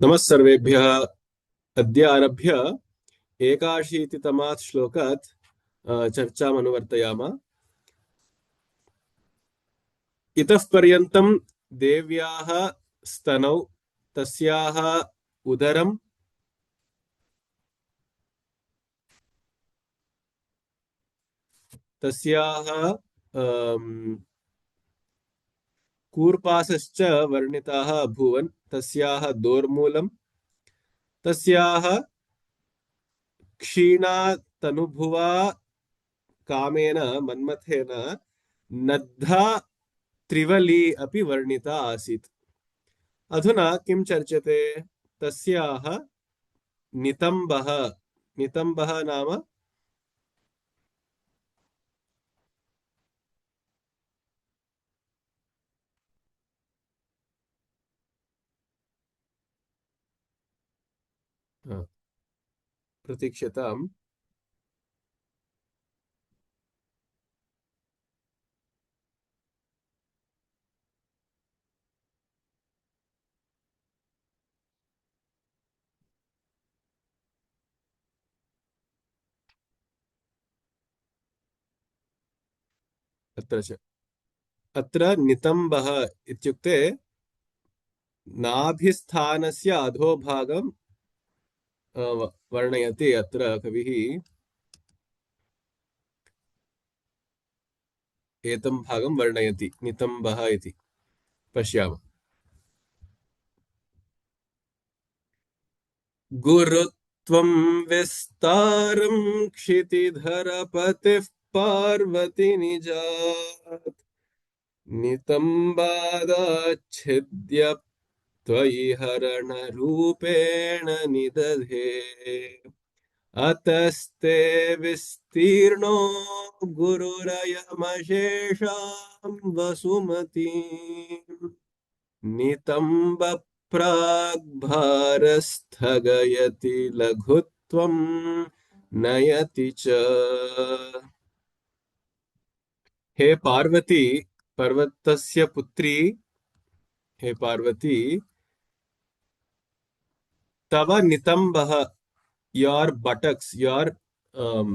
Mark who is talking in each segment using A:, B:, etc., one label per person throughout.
A: नमः सर्वेभ्यः। अद्य आरभ्य 81तमात् श्लोकात् चर्चाम् अनुवर्तयामः। इतः पर्यन्तं देव्याः स्तनौ, तस्याः उदरं, तस्याः कूर्पासश्च वर्णिताः अभूवन्। तस्याः दोर्मूलं, तस्याः क्षीणा तनुभुवा कामेन मन्मथेन नद्धा त्रिवली अपि वर्णिता आसीत्। अधुना किं चर्च्यते? तस्याः नितम्बः। नितम्बः नाम प्रतीक्ष्यताम्। अत्र च अत्र नितम्बः इत्युक्ते नाभिस्थानस्य अधोभागं वर्णयति। अत्र कविः एतं भागं वर्णयति नितम्बः इति। पश्यामः। गुरुत्वं विस्तारं क्षितिधरपतिः पार्वती निजात् नितम्बादाच्छिद्य त्वयि हरणरूपेण निदधे। अतस्ते विस्तीर्णो गुरुरयमशेषां वसुमतीम् नितम्बप्राग्भारस्थगयति लघुत्वं नयति च। हे पार्वती, पर्वतस्य पुत्री, हे पार्वती, तव नितम्बः, your buttocks, um,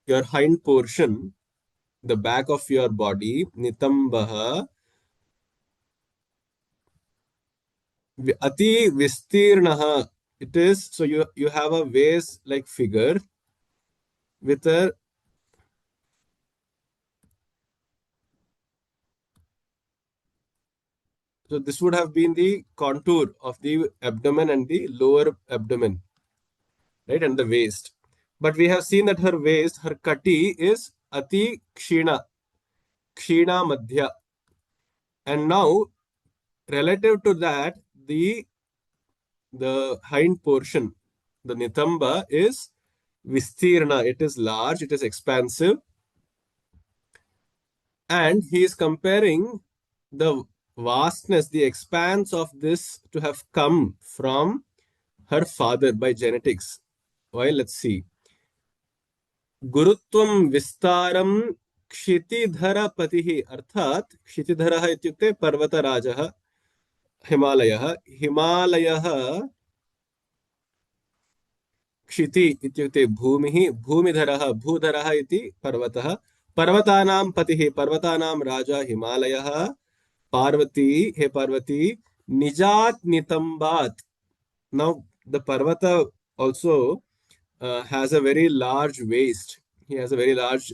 A: your hind portion, the back of your body, nitambaha, ati vistirnaha. It is so you have a vase like figure with a, so this would have been the contour of the abdomen and the lower abdomen, right, and the waist. But we have seen that her waist, her kati is ati kshina madhya, and now relative to that, the hind portion, the nitamba, is vistirna. It is large, it is expansive, and he is comparing the vastness, the expanse of this to have come from her father by genetics. Why? Let's see. गुरुत्वं विस्तारं क्षितिधरपतिः, अर्थात क्षितिधरः इत्युक्ते पर्वतराजः, हिमालयः। हिमालयः क्षिति इत्युक्ते भूमिः, भूमिधरः भूधरः इति पर्वतः, पर्वतानां पतिः, पर्वतानां राजा हिमालयः। पार्वती, हे Parvati, निजात् नितम्बात्। Now the parvata also has a very large waist. He has a very large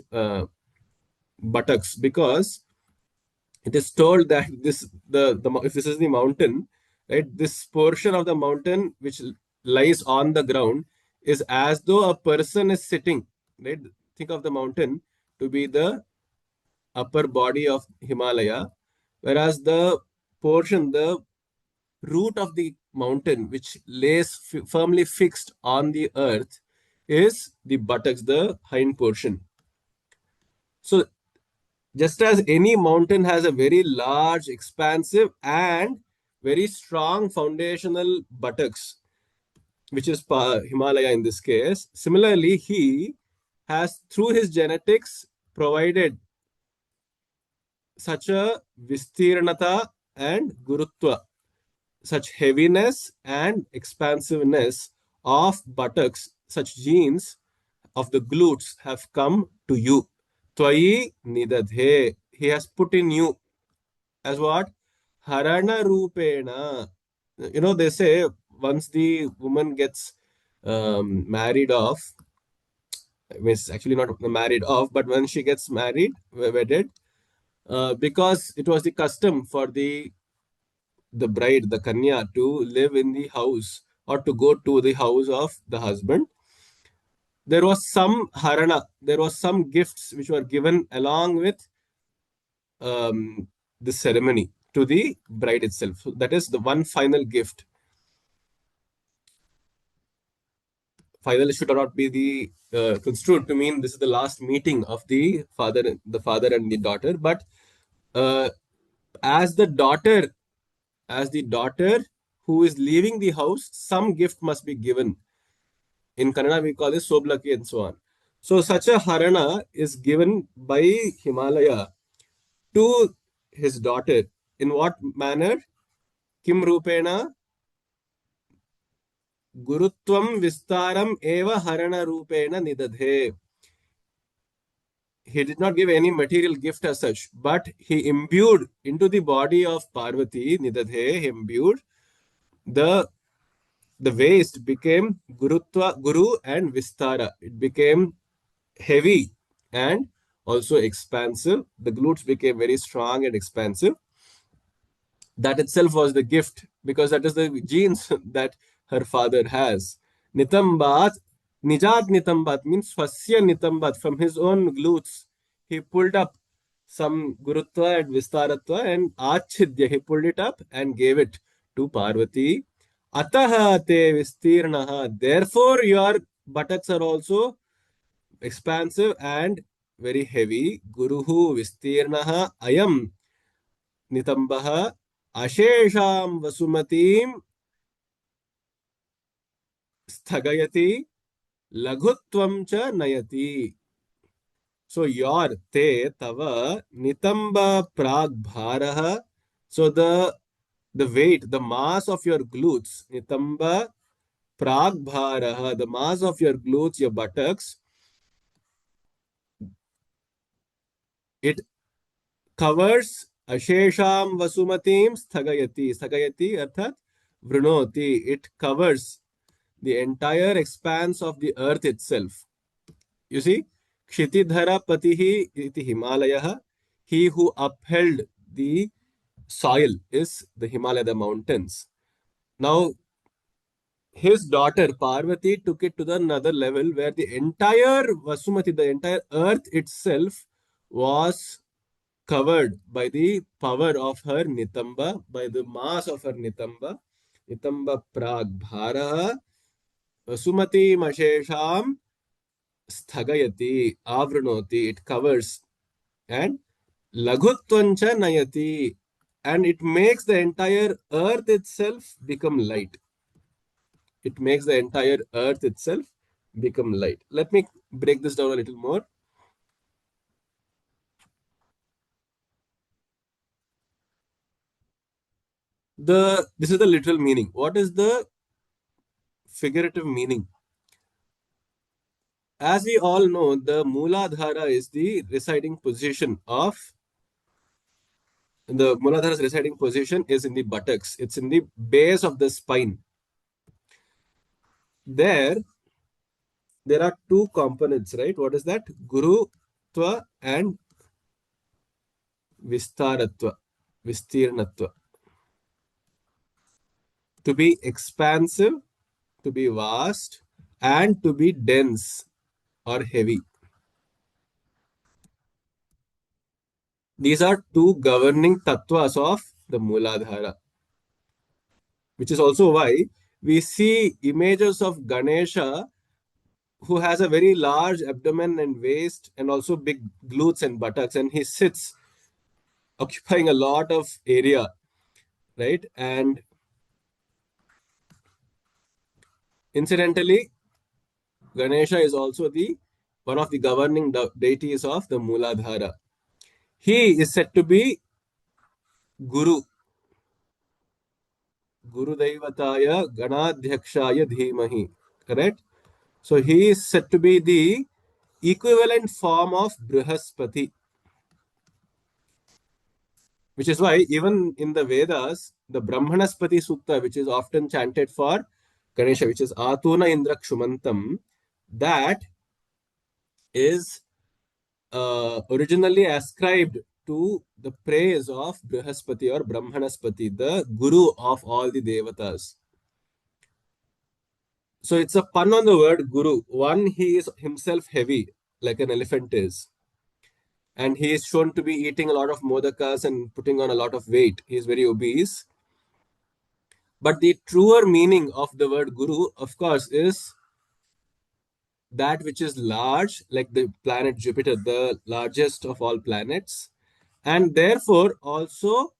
A: buttocks, because it is told that the if this is the mountain, right, this portion of the mountain which lies on the ground is as though a person is sitting, right. Think of the mountain to be the upper body of Himalaya, whereas the portion, the root of the mountain which lays firmly fixed on the earth, is the buttocks, the hind portion. So just as any mountain has a very large, expansive, and very strong foundational buttocks, which is Himalaya in this case, similarly, he has, through his genetics, provided such a vistirnata and gurutva, such heaviness and expansiveness of buttocks, such genes of the glutes have come to you. Twayi nidadhe. He has put in you as what? Harana rupena. You know, they say once the woman gets married off, I mean, it's actually not married off, but when she gets married, wedded, because it was the custom for the bride, the kanya, to live in the house or to go to the house of the husband. There was some harana, there was some gifts which were given along with um, the ceremony to the bride itself. So that is the one final gift. Final should not be the construed to mean this is the last meeting of the father and the daughter, but uh, as the daughter, as the daughter who is leaving the house, some gift must be given. In Kannada, we call it Soblaki and so on. So, such a Harana is given by Himalaya to his daughter. In what manner? Kim Rupena Gurutvam Vistaram Eva Harana Rupena Nidadhe. He did not give any material gift as such, but he imbued into the body of Parvati, Nidadhe, he imbued the the waist became Guru and Vistara. It became heavy and also expansive. The glutes became very strong and expansive. That itself was the gift because that is the genes that her father has. Nitambat, Nijat Nitambat means Swasya Nitambat, from his own glutes. He pulled up some Gurutva and Vistaratva and Achidya, he pulled it up and gave it to Parvati. Ataha te vistirnaha. Therefore, your buttocks are also expansive and very heavy. Guruhu vistirnaha ayam nitambaha ashesham vasumatim sthagayati lagutvam cha nayati. So your te tava nitamba prag bharaha. So the weight, the mass of your glutes, nitamba prag bharaha, the mass of your glutes, your buttocks, it covers ashesham vasumatim sthagayati. Sthagayati arthat vrunoti. It covers the entire expanse of the earth itself. You see, Kshitidhara Patihi iti Himalayah. He who upheld the soil is the Himalaya, the mountains. Now, his daughter Parvati took it to the another level where the entire Vasumati, the entire earth itself, was covered by the power of her Nitamba, by the mass of her Nitamba. Nitamba Prag Bhara Vasumati Mashesham Sthagayati Avranoti. It covers and Lagutvancha Nayati, and it makes the entire earth itself become light. It makes the entire earth itself become light. Let me break this down a little more. This is the literal meaning. What is the figurative meaning? As we all know, the Mooladhara is the residing position of the Mooladhara's residing position is in the buttocks. It's in the base of the spine. There, there are two components, right? What is that? Gurutva and Vistaratva, Vistirnatva. To be expansive, to be vast, and to be dense or heavy. These are two governing tattvas of the Mooladhara, which is also why we see images of Ganesha who has a very large abdomen and waist and also big glutes and buttocks, and he sits occupying a lot of area, right? And incidentally, Ganesha is also the one of the governing deities of the Mooladhara. He is said to be Guru. Gurudevataya Ganadhyakshaya Dhimahi. Correct? So he is said to be the equivalent form of Brihaspati, which is why even in the Vedas, the Brahmanaspati Sukta, which is often chanted for Ganesha, which is Atuna Indra Kshumantam, that is originally ascribed to the praise of Brihaspati or Brahmanaspati, the guru of all the devatas. So it's a pun on the word guru. One, he is himself heavy, like an elephant is. And he is shown to be eating a lot of modakas and putting on a lot of weight. He is very obese. But the truer meaning of the word guru, of course, is that which is large, like the planet Jupiter, the largest of all planets, and therefore also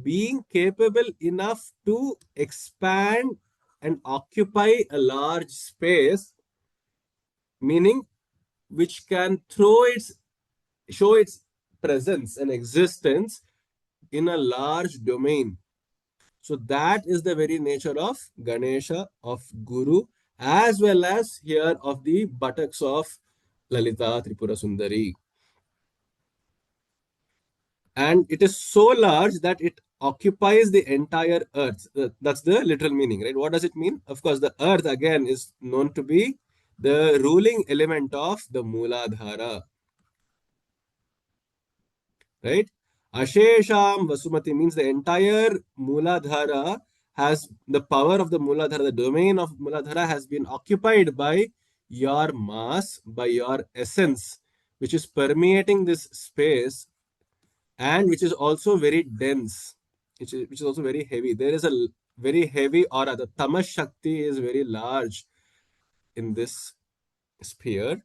A: being capable enough to expand and occupy a large space, meaning which can show its presence and existence in a large domain. So that is the very nature of Ganesha, of Guru, as well as here of the buttocks of Lalita Tripura Sundari. And it is so large that it occupies the entire earth. That's the literal meaning, right? What does it mean? Of course, the earth again is known to be the ruling element of the Mooladhara, right? Ashesham Vasumati means the entire Mooladhara has the power of the Mooladhara, the domain of Mooladhara has been occupied by your mass, by your essence, which is permeating this space and which is also very dense, which is also very heavy. There is a very heavy aura. The Tamas Shakti is very large in this sphere,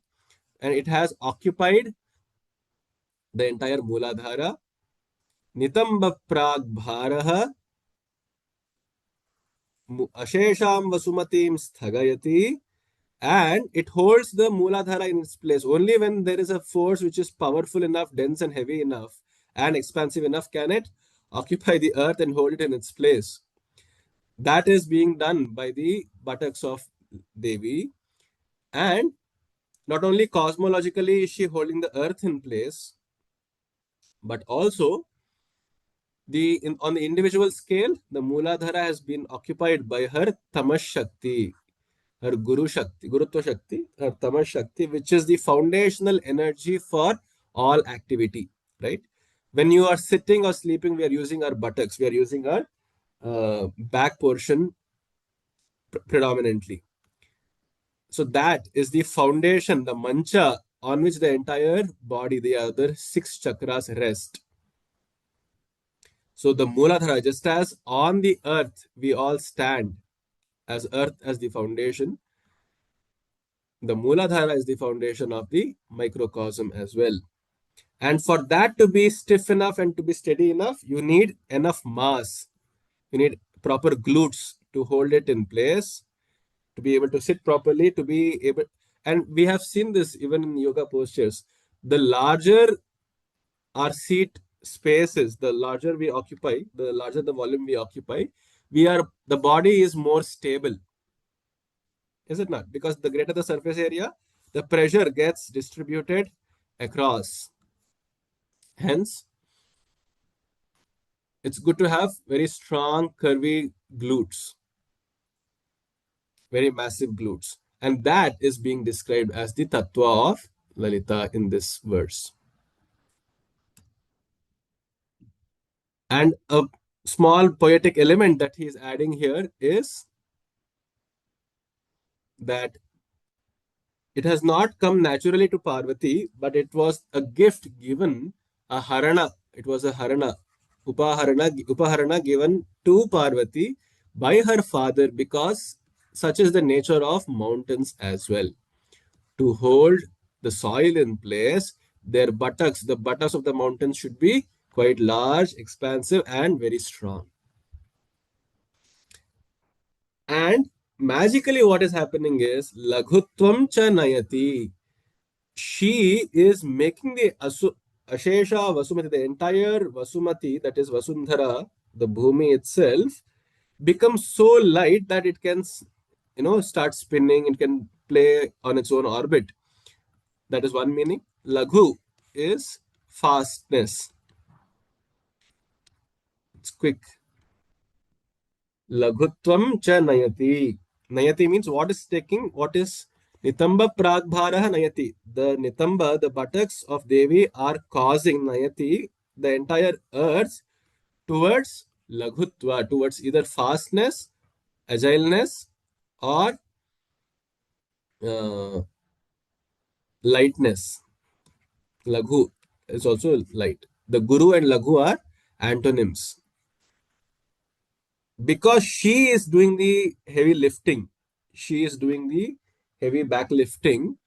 A: and it has occupied the entire Mooladhara. Nitamba Prag Bharaha Ashesham Vasumatim Sthagayati, and it holds the Mooladhara in its place. Only when there is a force which is powerful enough, dense and heavy enough, and expansive enough can it occupy the earth and hold it in its place. That is being done by the buttocks of Devi. And not only cosmologically is she holding the earth in place, but also on the individual scale, the Mooladhara has been occupied by her Tamas Shakti, her Guru Shakti, Gurutva Shakti, her Tamas Shakti, which is the foundational energy for all activity, right? When you are sitting or sleeping, we are using our buttocks, we are using our back portion predominantly. So that is the foundation, the mancha on which the entire body, the other six chakras rest. So the Mooladhara, just as on the earth we all stand as earth as the foundation, the Mooladhara is the foundation of the microcosm as well. And for that to be stiff enough and to be steady enough, you need enough mass. You need proper glutes to hold it in place, to be able to sit properly, to be able. And we have seen this even in yoga postures. The larger our seat spaces, the larger we occupy, the larger the volume we occupy, the body is more stable, is it not? Because the greater the surface area, the pressure gets distributed across. Hence, it's good to have very strong, curvy glutes, very massive glutes. And that is being described as the tattva of Lalita in this verse. And a small poetic element that he is adding here is that it has not come naturally to Parvati, but it was a gift given, a harana. It was a harana, upaharana given to Parvati by her father, because such is the nature of mountains as well. To hold the soil in place, the buttocks of the mountains should be quite large, expansive, and very strong. And magically, what is happening is Laghutvam cha nayati. She is making the Ashesha Vasumati, the entire Vasumati, that is Vasundhara, the Bhumi itself, becomes so light that it can, start spinning. It can play on its own orbit. That is one meaning. Laghu is fastness. It's quick. Laghutvam cha nayati. Nayati means what is taking, what is Nitamba pragbharah nayati. The Nitamba, the buttocks of Devi are causing nayati, the entire earth, towards Laghutva, towards either fastness, agileness, or uh, lightness. Laghu is also light. The Guru and Laghu are antonyms. Because she is doing the heavy lifting, she is doing the heavy back lifting,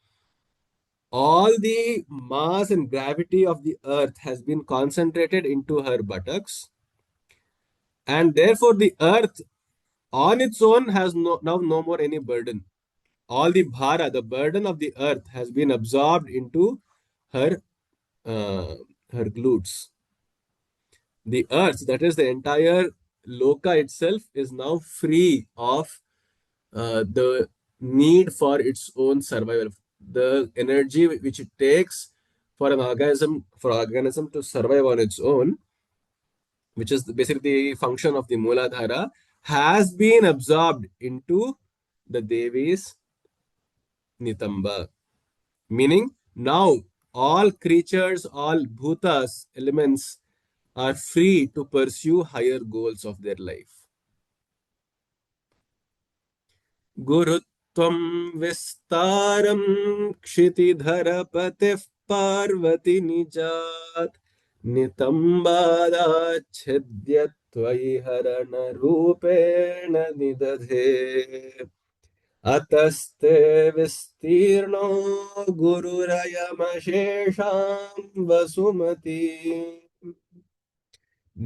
A: all the mass and gravity of the earth has been concentrated into her buttocks, and therefore the earth on its own has now no more any burden. All the bhara, the burden of the earth, has been absorbed into her uh, her glutes. The earth, that is the entire loka itself, is now free of the need for its own survival. The energy which it takes for organism to survive on its own, which is basically the function of the Mooladhara, has been absorbed into the Devi's Nitamba. Meaning now all creatures, all bhutas, elements are free to pursue higher goals of their life. गुरुत्वं विस्तारं क्षितिधरपतिः पार्वती निजात् नितम्बादाच्छेद्य त्वयि हरणरूपेण निदधे अतस्ते विस्तीर्णो गुरुरयमशेषां वसुमती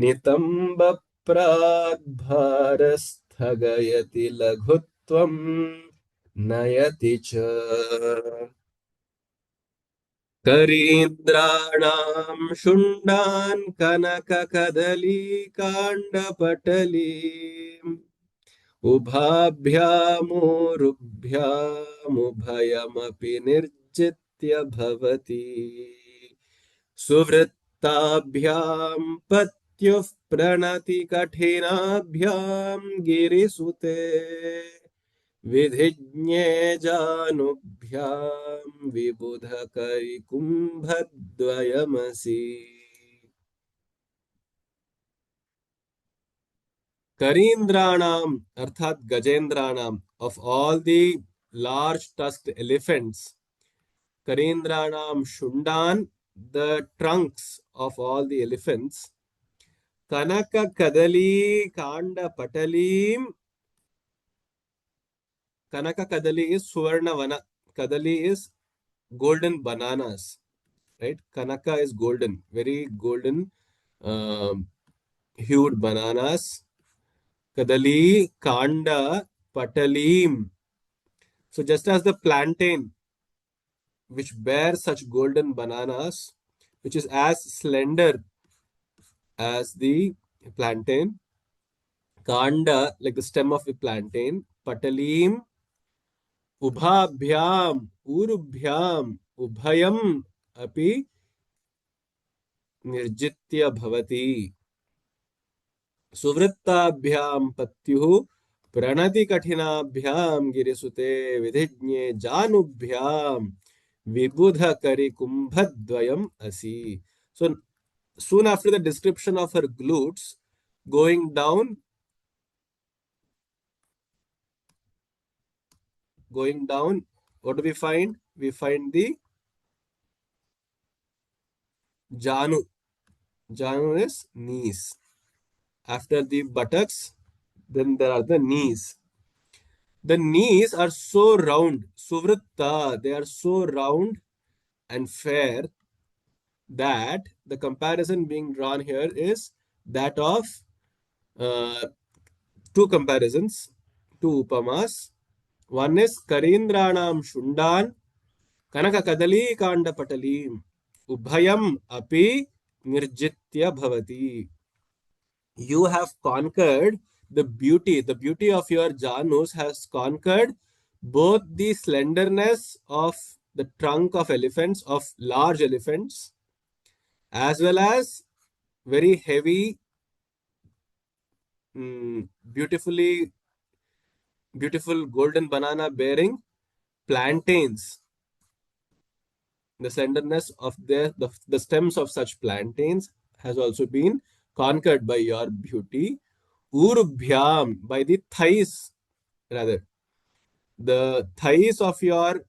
A: नितम्बप्राद्भारस्थगयति लघुत्वं नयति च करीन्द्राणां शुण्डान् कनककदलीकाण्डपटलीम् उभाभ्यामोरुभ्यामुभयमपि निर्जित्य भवति सुवृत्ताभ्यां पत्युः प्रणति कठिनाभ्यां गिरिसुते विधिज्ञे जानुभ्यां विबुधकैकुम्भद्वयमसि करीन्द्राणाम अर्थात गजेंद्राणाम of all the large tusked elephants. Karindranam Shundan, the trunks of all the elephants. Kanaka Kadali Kanda Patalim. Kanaka Kadali is Suvarna Vana. Kadali is golden bananas. Right? Kanaka is golden, very golden hued bananas. Kadali Kanda Patalim. So just as the plantain, which bears such golden bananas, which is as slender as the plantain, kanda, like the stem of the plantain, patalim, ubhabhyam, urubhyam, ubhayam api nirjitya bhavati. Suvrittabhyam patyuh pranati kathinabhyam girisute vidhijne janubhyam vibudha kari kumbhadvayam asi. So soon after the description of her glutes, going down, what do we find? We find the janu. Janu is knees. After the buttocks, then there are the knees. The knees are so round, suvritta, they are so round and fair that the comparison being drawn here is that of two comparisons, two upamas. One is Karindranam Shundan Kanaka Kadali Kanda Patalim Ubhayam Api Nirjitya Bhavati. You have conquered the beauty of your Janus has conquered both the slenderness of the trunk of elephants, of large elephants, as well as very heavy, beautifully beautiful golden banana bearing plantains. The slenderness of the stems of such plantains has also been conquered by your beauty. Urubhyam, by the thighs, rather. The thighs of your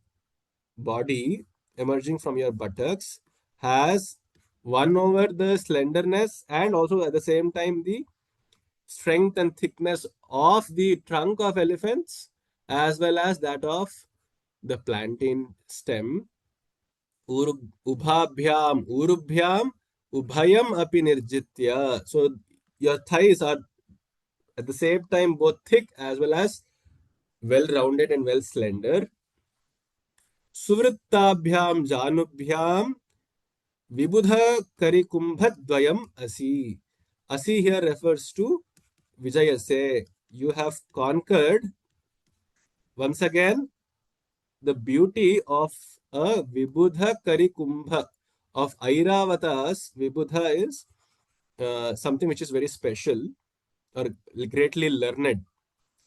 A: body emerging from your buttocks has won over the slenderness and also at the same time the strength and thickness of the trunk of elephants as well as that of the plantain stem. Urubhyam, ubhayam api nirjitya. So your thighs are at the same time both thick as well as well rounded and well slender. Suvrittabhyam janubhyam vibudha karikumbhadvayam asi. Asi here refers to Vijayase. You have conquered once again the beauty of a Vibudha Karikumbha of Airavatas. Vibudha is something which is very special or greatly learned.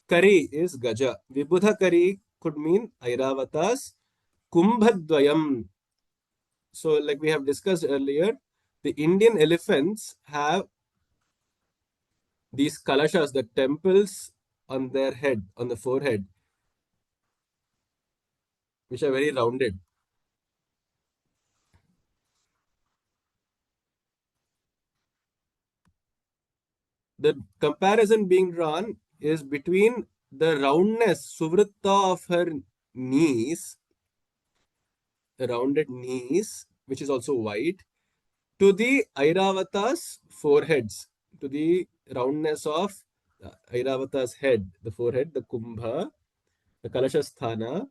A: Kari is Gaja. Vibudha Kari could mean Airavatas. Kumbhadvayam. So, like we have discussed earlier, the Indian elephants have these kalashas, the temples on their head, on the forehead, which are very rounded. The comparison being drawn is between the roundness, suvritta of her knees, the rounded knees, which is also white, to the Airavata's foreheads, to the roundness of Airavata's head, the forehead, the kumbha, the kalashasthana,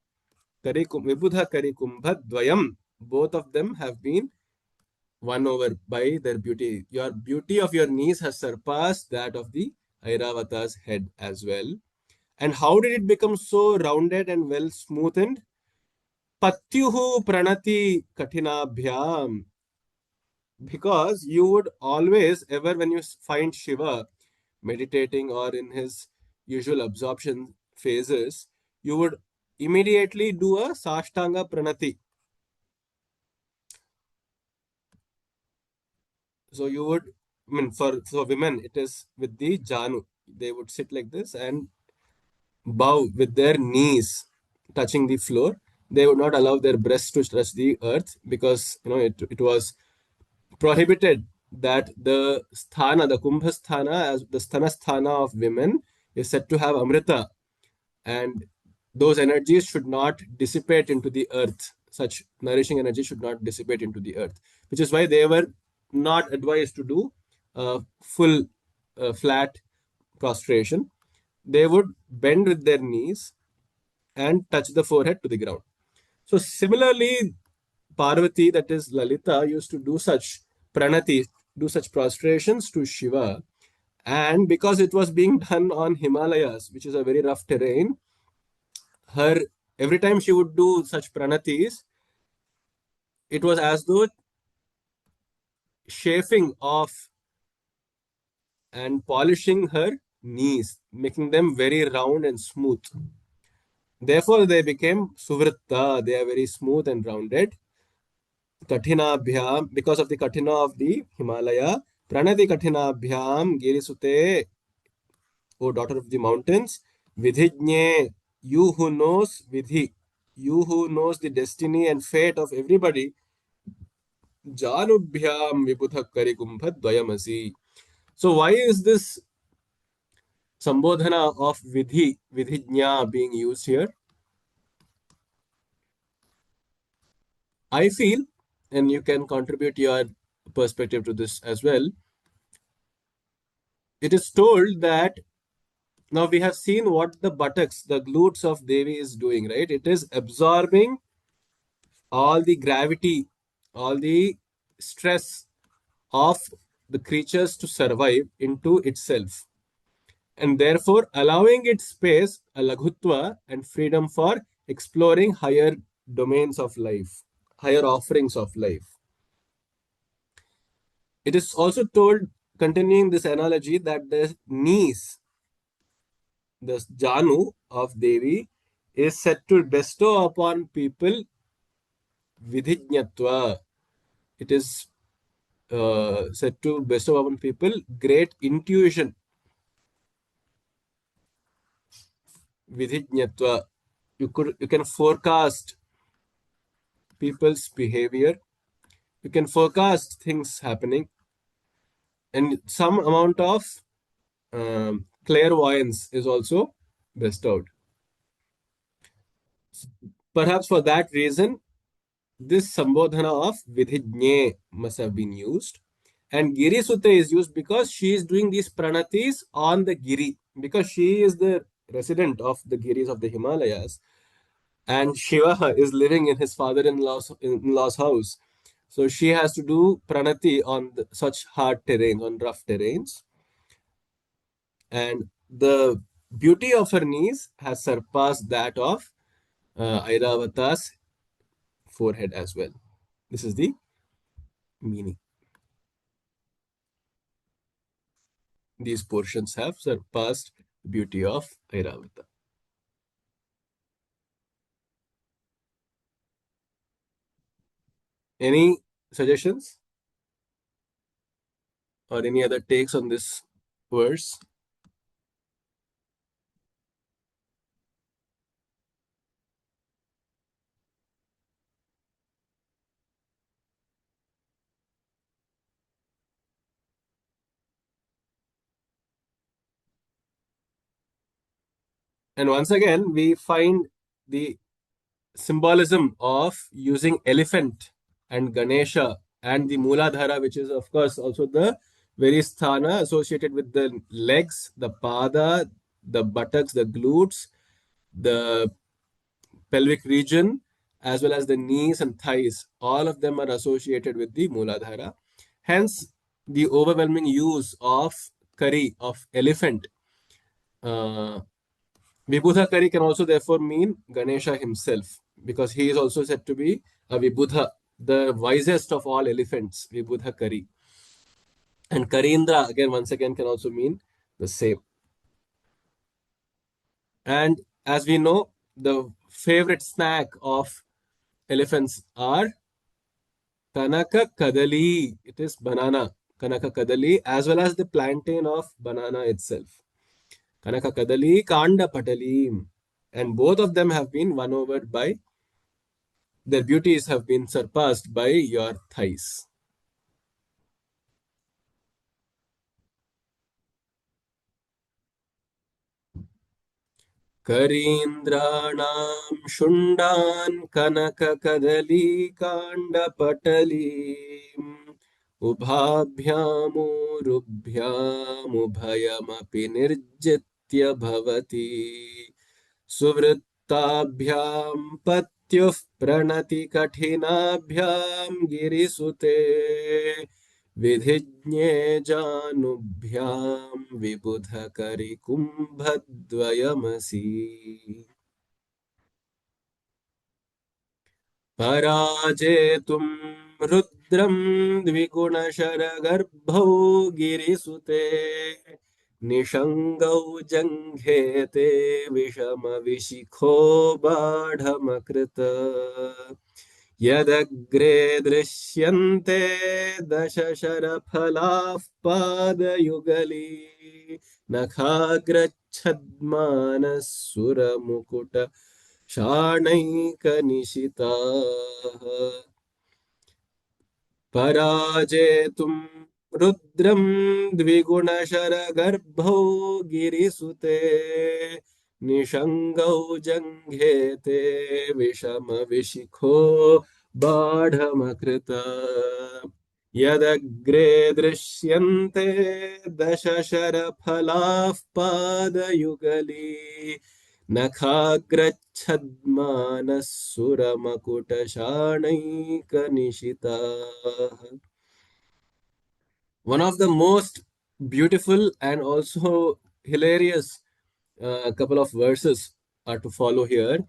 A: vibudha kari kumbha dvayam. Both of them have been won over by their beauty. Your beauty of your knees has surpassed that of the Airavata's head as well. And how did it become so rounded and well smoothened? Patyuhu pranati katinabhyam. Because you would always, ever when you find Shiva meditating or in his usual absorption phases, you would immediately do a Sashtanga pranati. So you would, I mean, for women, it is with the Janu. They would sit like this and bow with their knees touching the floor. They would not allow their breasts to touch the earth because it was prohibited that the sthana, the kumbha sthana, as the sthana sthana of women, is said to have amrita, and those energies should not dissipate into the earth. Such nourishing energy should not dissipate into the earth, which is why they were not advised to do full flat prostration. They would bend with their knees and touch the forehead to the ground. So similarly, Parvati, that is Lalita, used to do such pranati, do such prostrations to Shiva. And because it was being done on Himalayas, which is a very rough terrain, her every time she would do such pranatis, it was as though chafing off and polishing her knees, making them very round and smooth. Therefore, they became suvritta. They are very smooth and rounded. Katinabhyam, because of the Katina of the Himalaya. Pranati Katinabhyam, Girisute, O daughter of the mountains. Vidhijne, you who knows Vidhi, you who knows the destiny and fate of everybody. Janubhyam Vibudha Karikumbha Dvayamasi. So, why is this Sambodhana of Vidhijna being used here? I feel, and you can contribute your perspective to this as well. It is told that now we have seen what the buttocks, the glutes of Devi is doing, right? It is absorbing all the gravity, all the stress of the creatures to survive into itself. and therefore allowing it space, a laghutva, and freedom for exploring higher domains of life, higher offerings of life. It is also told, continuing this analogy, that the knees, the Janu of Devi, is said to bestow upon people vidhijnatva. It is said to bestow upon people great intuition, vidhijnatva. You can forecast people's behavior. You can forecast things happening, and some amount of clairvoyance is also bestowed. Perhaps for that reason, this Sambodhana of Vidhijne must have been used. And Giri Sute is used because she is doing these pranatis on the Giri, because she is the resident of the Giris of the Himalayas. And Shiva is living in his father-in-law's house. So she has to do pranati on such hard terrains, on rough terrains. And the beauty of her knees has surpassed that of Airavata's forehead as well. This is the meaning. These portions have surpassed the beauty of Airavata. Any suggestions or any other takes on this verse? And once again, we find the symbolism of using elephant and Ganesha and the Mooladhara, which is, of course, also the very sthana associated with the legs, the pada, the buttocks, the glutes, the pelvic region, as well as the knees and thighs. All of them are associated with the Mooladhara. Hence, the overwhelming use of curry, of elephant. Uh, Vibhuda Kari can also therefore mean Ganesha himself, because he is also said to be a Vibhuda, the wisest of all elephants, Vibhuda Kari. And Karindra, again, once again, can also mean the same. And as we know, the favorite snack of elephants are Kanaka Kadali. It is banana, Kanaka Kadali, as well as the plantain of banana itself. Kanaka Kadali, Kanda Patali. And both of them have been won over by their beauties have been surpassed by your thighs. करीन्द्राणां शुण्डान् कनककदलीकाण्डपटलीम् उभाभ्यामूरुभ्यामुभयमपि निर्जित्य भवति सुवृत्ताभ्यां पत्युः प्रणतिकठिनाभ्यां गिरिसुते विधिज्ञे जानुभ्यां विबुधकरिकुम्भद्वयमसि पराजेतुं रुद्रं द्विगुणशरगर्भौ गिरिसुते निषङ्गौ जङ्घेते विषमविशिखो बाढमकृत यदग्रे दृश्यन्ते दशशरफलाः पादयुगली नखाग्रच्छद्मानः सुरमुकुट शाणैकनिशिताः पराजेतुं रुद्रं द्विगुणशरगर्भौ गिरिसुते निषङ्गौ जङ्घेते विषमविशिखो बाढमकृत यदग्रे दृश्यन्ते दशशरफलाः पादयुगली नखाग्रच्छद्मानः सुरमकुटशाणैकनिशिताः. One of the most beautiful and also hilarious couple of verses are to follow here.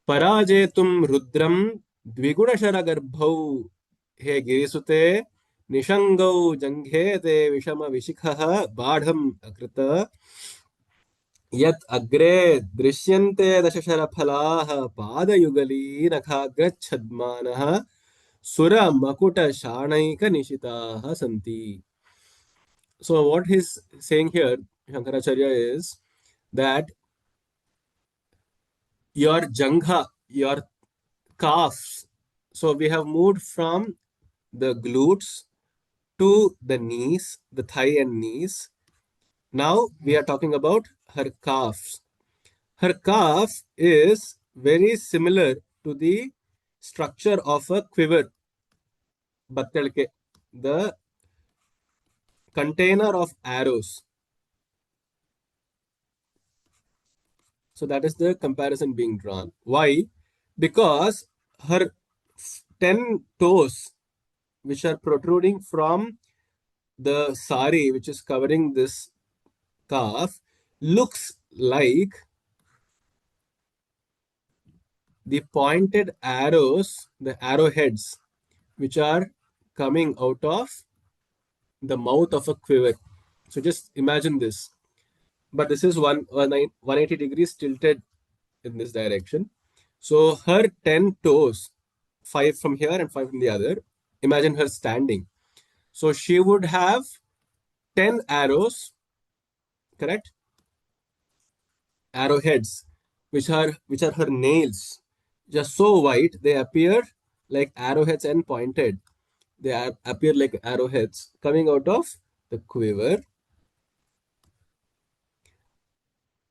A: Parajetum rudram dvigunasharagarbhau he girisute nishangau janghete vishama vishikha badham akrita यत् अग्रे दृश्यन्ते दशशरफलाः पादयुगलीनखाग्रच्छद्मानः सुरमकुटशाणैकनिशिताः सन्ति. So what he's saying here, Shankaracharya, is that your jangha, your calves, so we have moved from the glutes to the knees, the thigh and knees. Now we are talking about her calves. Her calf is very similar to the structure of a quiver, battelke, the container of arrows. So that is the comparison being drawn. Why? Because her 10 toes, which are protruding from the sari, which is covering this calf, looks like the pointed arrows, the arrowheads, which are coming out of the mouth of a quiver. So just imagine this. But this is 180 degrees tilted in this direction. So her 10 toes, five from here and five from the other, imagine her standing. So she would have 10 arrows, correct? Arrowheads, which are her nails, just so white they appear like arrowheads and pointed. Appear like arrowheads coming out of the quiver.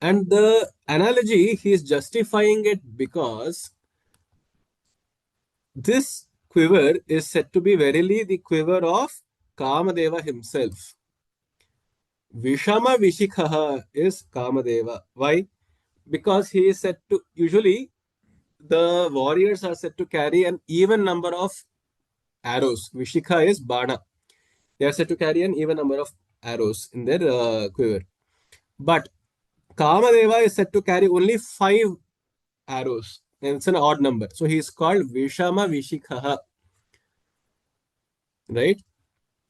A: And the analogy, he is justifying it because this quiver is said to be verily the quiver of Kamadeva himself. Vishama Vishikha is Kamadeva. Why? Because he is said to, usually the warriors are said to carry an even number of arrows. Vishikha is Bana. They are said to carry an even number of arrows in their quiver. But Kamadeva is said to carry only five arrows. And it's an odd number. So he is called Vishama Vishikha. Right?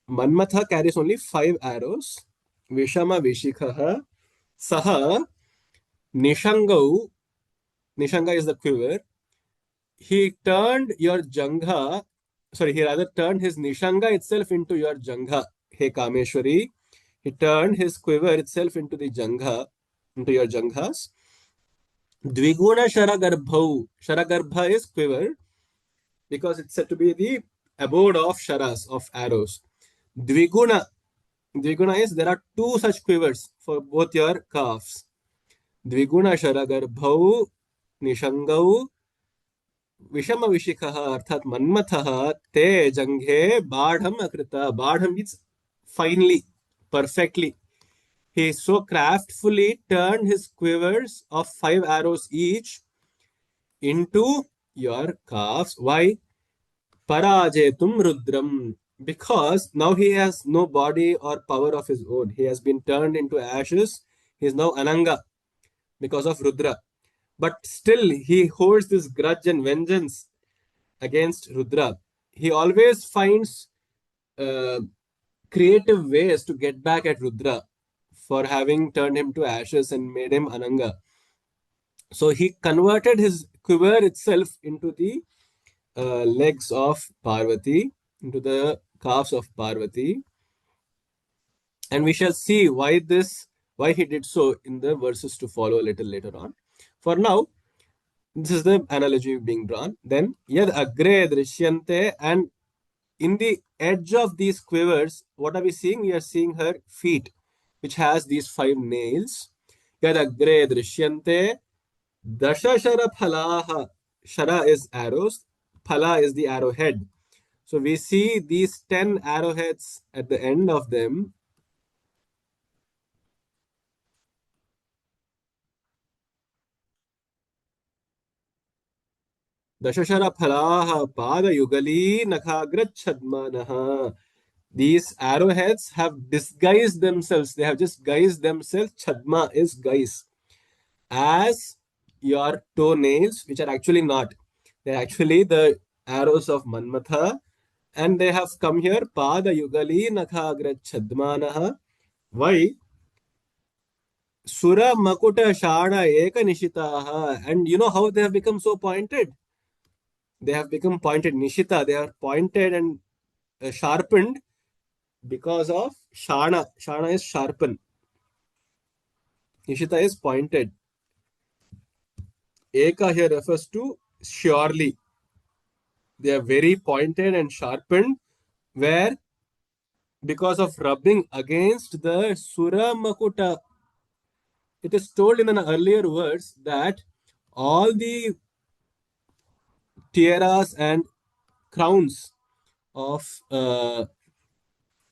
A: Manmatha carries only five arrows. Vishama Vishikha. Saha Nishangau. Nishanga is the quiver. He turned your Jangha. Sorry, he rather turned his Nishanga itself into your Jangha. He Kameshwari. He turned his quiver itself into the Jangha, into your Janghas. Dviguna Sharagarbhau. Sharagarbha is quiver because it's said to be the abode of Sharas, of arrows. Dviguna. Dviguna is there are two such quivers for both your calves. Dviguna Sharagarbhau Nishangau Vishama Vishikaha Arthat Manmathaha Te Janghe Badham Akrita. Badham means finely, perfectly. He so craftfully turned his quivers of five arrows each into your calves. Why? Parajetum Rudram. Because now he has no body or power of his own. He has been turned into ashes. He is now Ananga because of Rudra. But still, he holds this grudge and vengeance against Rudra. He always finds uh, creative ways to get back at Rudra for having turned him to ashes and made him Ananga. So he converted his quiver itself into the legs of Parvati, into the calves of Parvati. And we shall see why he did so in the verses to follow a little later on. For now, this is the analogy being drawn. Then, yad agre drishyante, and in the edge of these quivers, what are we seeing? We are seeing her feet, which has these five nails. Yad agre drishyante, dashashara phalaha. Shara is arrows, phala is the arrowhead. So we see these 10 arrowheads at the end of them. Dashashara phalaha pada yugali nakhagrachadmanaha. These arrowheads have disguised themselves. They have just guised themselves. Chadma is guise as your toenails, which are actually not. They're actually the arrows of Manmatha. And they have come here. Pada Yugali Nakhagra Chadmanaha. Why? Sura Makuta Shana Eka Nishitaha. And you know how they have become so pointed? They have become pointed. Nishita, they are pointed and sharpened because of Shana. Shana is sharpen. Nishita is pointed. Eka here refers to surely. They are very pointed and sharpened, where because of rubbing against the Sura Makuta, it is told in an earlier words that all the tiaras and crowns of the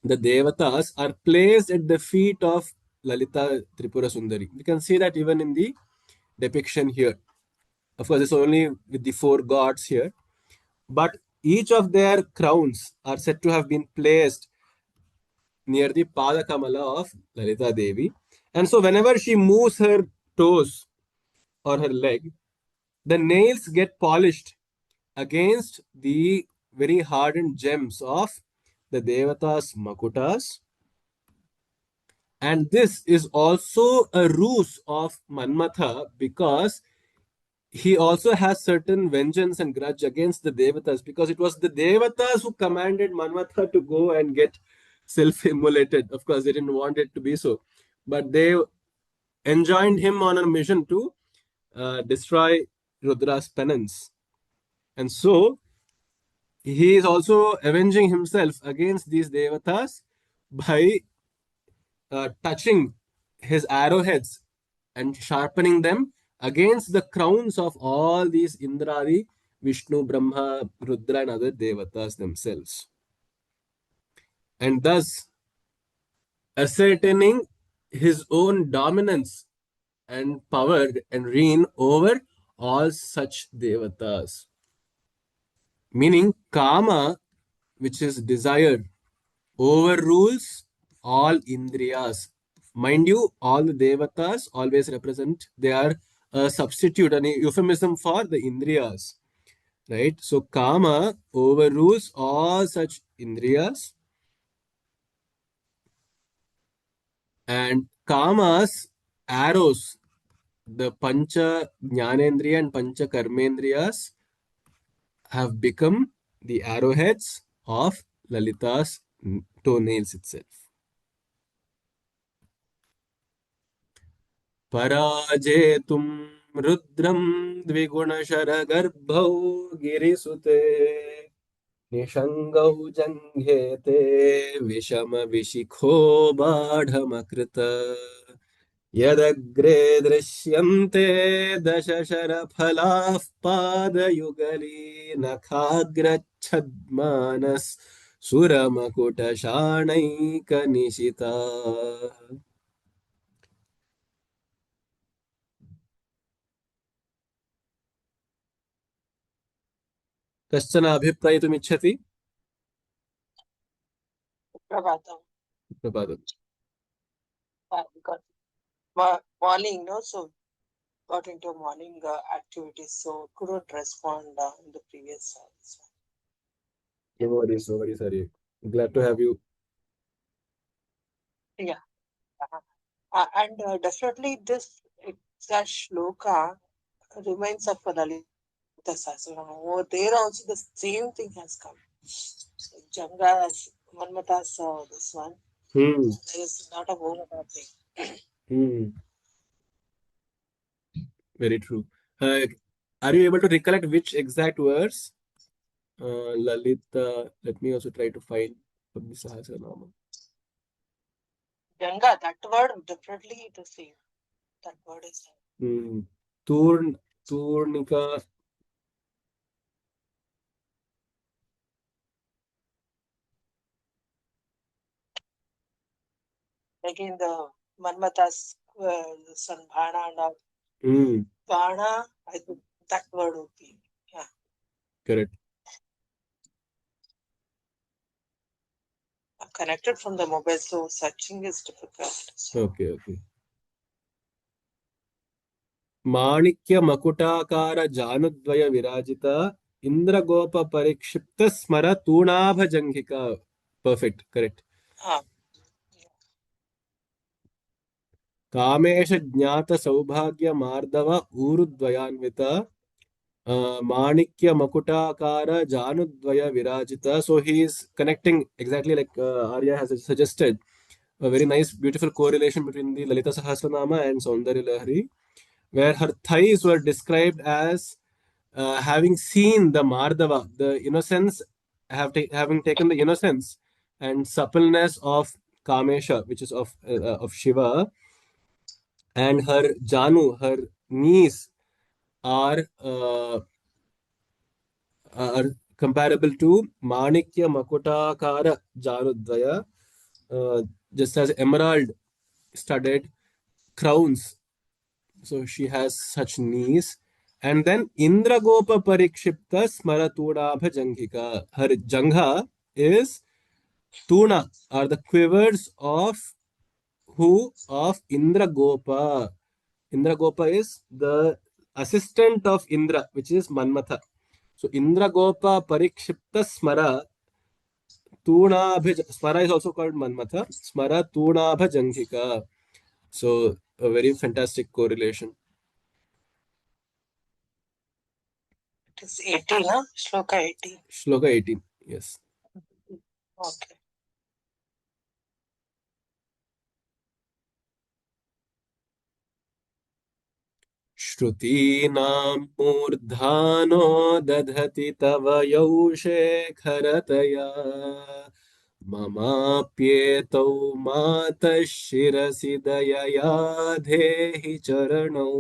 A: Devatas are placed at the feet of Lalita Tripura Sundari. We can see that even in the depiction here. Of course, it's only with the four gods here, but each of their crowns are said to have been placed near the Pada Kamala of Lalita Devi. And so, whenever she moves her toes or her leg, the nails get polished against the very hardened gems of the Devatas Makutas. And this is also a ruse of Manmatha because he also has certain vengeance and grudge against the Devatas because it was the Devatas who commanded Manmatha to go and get self immolated. Of course, they didn't want it to be so, but they enjoined him on a mission to destroy Rudra's penance. And so he is also avenging himself against these Devatas by touching his arrowheads and sharpening them against the crowns of all these Indradi, Vishnu, Brahma, Rudra, and other Devatas themselves. And thus ascertaining his own dominance and power and reign over all such Devatas. Meaning, Kama, which is desire, overrules all Indriyas. Mind you, all the Devatas always represent, they are a substitute, an euphemism for the Indriyas. Right? So, Kama overrules all such Indriyas, and Kama's arrows, the Pancha Jnanendriya and Pancha Karmendriyas, have become the arrowheads of Lalita's toenails itself. पराजेतुं रुद्रं द्विगुणशरगर्भौ गिरिसुते निषङ्गौ जङ्घेते विषमविशिखो बाढमकृत यदग्रे दृश्यन्ते दशशरफलाः पादयुगली नखाग्रच्छद्मानः सुरमकुटशाणैकनिशिता कश्चन अभिप्रायितुमिच्छति
B: Prabhatam.
A: प्रभातम्
B: Got morning, no? So got into morning activities, so couldn't respond in the previous this one.
A: No worries, no worries, Hari. Glad to have you.
B: Yeah. And definitely this exact shloka reminds of Lalita Sahasranam. Over there also the same thing has come. Janga's, Manmata's this one. There is not a overlapping.
A: Very true. Are you able to recollect which exact verse? Lalita. Let me also try to find from the Sahasranama.
B: Janga, that word definitely the same. That word is same.
A: Turnika.
B: Again, the Manmata's son Bhana and all. Bhana, I think that word would be. Yeah.
A: Correct.
B: connected from the mobile, so searching is difficult. So,
A: Okay, okay. माणिक्य मकुटाकार जानुद्वय विराजित इंद्रगोप परिक्षिप्त स्मर तूणाभ जंघिका. Perfect, correct.
B: ah,
A: Kamesh ज्ञात सौभाग्य मार्दव ऊरुद्वयान्वित माणिक्य मकुटाकार जानुद्वय विराजित. So he is connecting exactly like Arya has suggested, a very nice beautiful correlation between the Lalita Sahasranama and Soundarya Lahari, where her thighs were described as having seen the Mardava, the innocence, having taken the innocence and suppleness of Kamesha, which is of Shiva, and her Janu, her knees are are comparable to Manikya Makutakara Janudvaya, just as emerald studded crowns. So she has such knees. And then Indragopa Parikshipta Smaratudabha Janghika. Her Jangha is Tuna, are the quivers of who? Of Indragopa. Indragopa is the assistant of Indra, which is Manmatha. So Indragopa Parikshipta Smara Tunabha. Smara is also called Manmatha. Smara Tunabha Janghika. So a very fantastic correlation.
B: it is 80, huh? Shloka 80.
A: Shloka 18. Yes.
B: Okay.
A: श्रुतीनां मूर्धानो दधति तव यौषे खरतया ममाप्येतौ मातः शिरसि दयया धेहि चरणौ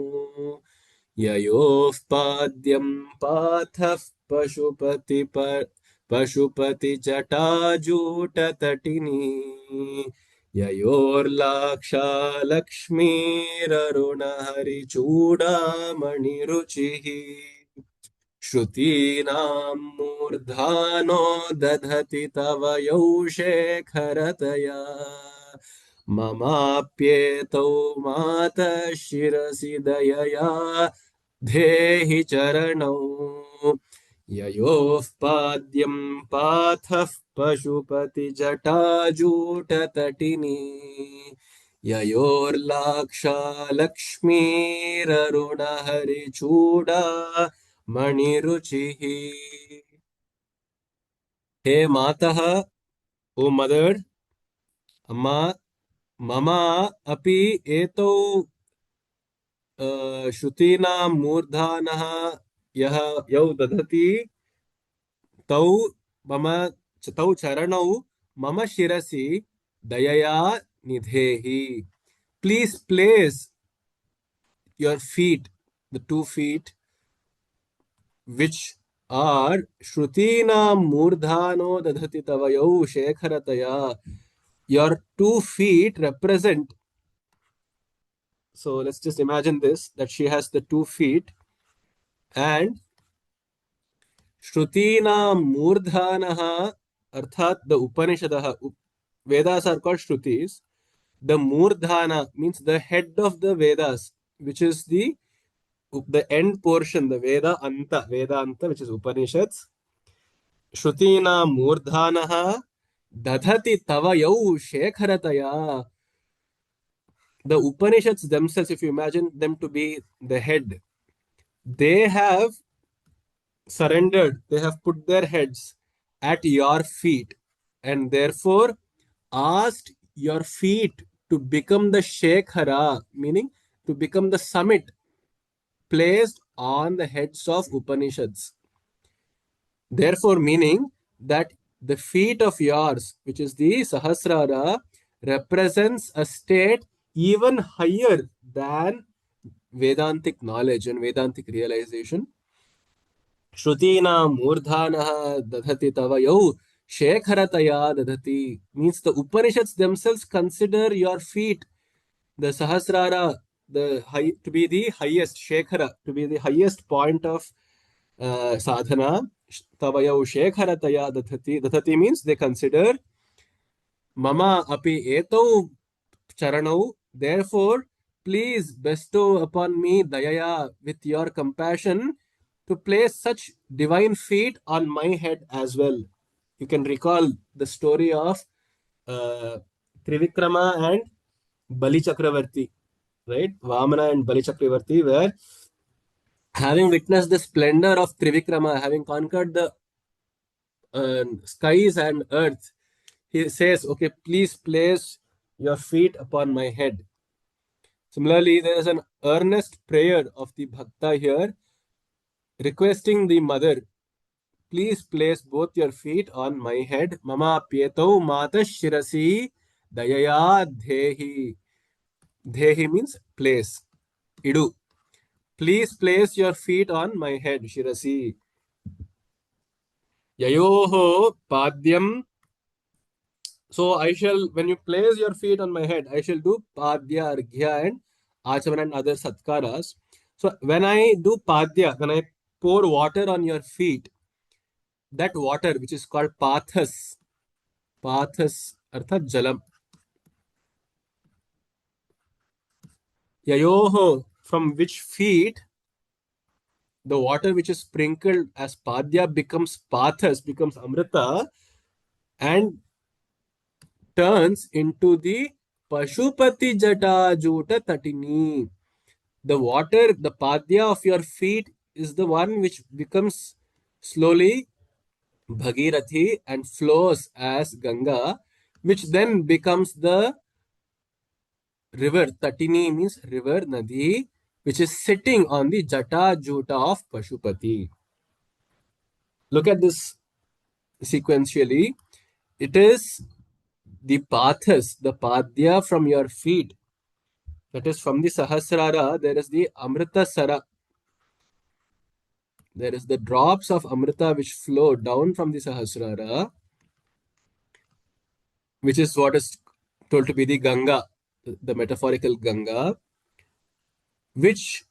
A: ययोः पाद्यं पाथः पशुपति जटाजूटतटिनी ययोर्लाक्षालक्ष्मीररुणहरिचूडामणिरुचिः श्रुतीनां मूर्धानो दधति तव यौषे खरतया ममाप्येतौ मातः शिरसि दयया धेहि चरणौ ययोः पाद्यं पाथः पशुपतिजटाजूटतटिनी ययोर्लाक्षालक्ष्मीररुणहरिचूडा मणिरुचिः. हे मातः, ओ mother, अम्मा, ममा अपि एतौ श्रुतीनां मूर्धानः यः यौ दधति तौ मम तौ चरणौ मम शिरसि दयया निधेहि. Please place your feet, the 2 feet, which are Shrutinam Murdhano Dadhati Tavayau Shekharataya. Your 2 feet represent. So let's just imagine this, that she has the 2 feet, and Shrutinam Murdhanaha, Arthat the Upanishadaha. Vedas are called Shrutis. The Murdhana means the head of the Vedas, which is the end portion, the Vedanta, which is Upanishads. Shrutina Murdhanaha Dadhati Tavayau Shekharataya. The Upanishads themselves, if you imagine them to be the head, they have surrendered, they have put their heads at your feet, and therefore asked your feet to become the Shekhara, meaning to become the summit placed on the heads of Upanishads. Therefore, meaning that the feet of yours, which is the Sahasrara, represents a state even higher than Vedantic knowledge and Vedantic realization. Shrutina Murdhanaha Dadhati Tavayau Shekharataya Dadhati means the Upanishads themselves consider your feet, the Sahasrara, to be the highest, Shekhara, to be the highest point of sadhana. Tavayau Shekharataya Dathati. Dathati means they consider Mama api etau charanau. Therefore, please bestow upon me dayaya with your compassion to place such divine feet on my head as well. You can recall the story of uh, Trivikrama and Bali Chakravarti, right? Vamana and Bali Chakravarti, where having witnessed the splendor of Trivikrama, having conquered the skies and earth, he says, okay, please place your feet upon my head. Similarly, there is an earnest prayer of the Bhakta here, requesting the mother, please place both your feet on my head. Mama pietau mata shirasi dayaya dhehi. Dhehi means place. Idu. Please place your feet on my head, shirasi. Yayoho padyam. So I shall, when you place your feet on my head, I shall do padya, arghya, and achaman and other satkaras. So when I do padya, when I pour water on your feet, that water which is called pathas, arthat jalam. Yayoho, from which feet the water which is sprinkled as padya becomes pathas, becomes amrita, and turns into the Pashupati Jata Juta Tatini. The water, the padya of your feet is the one which becomes slowly Bhagirathi and flows as Ganga, which then becomes the river. Tatini means river, Nadi, which is sitting on the Jata Juta of Pashupati. Look at this sequentially. It is the pathas, the padya from your feet. That is from the Sahasrara, there is the Amrita Sara. There is the drops of Amrita which flow down from the Sahasrara, which is what is told to be the Ganga, the metaphorical Ganga, which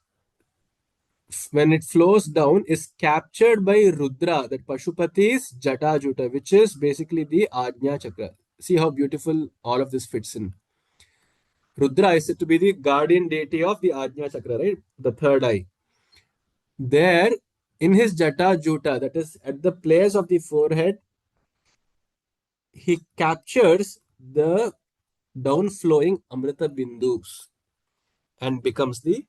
A: when it flows down is captured by Rudra, that Pashupati's Jata Juta, which is basically the Ajna Chakra. See how beautiful all of this fits in. Rudra is said to be the guardian deity of the Ajna Chakra, right? The third eye. There, in his Jata Juta, that is at the place of the forehead, he captures the downflowing Amrita Bindus and becomes the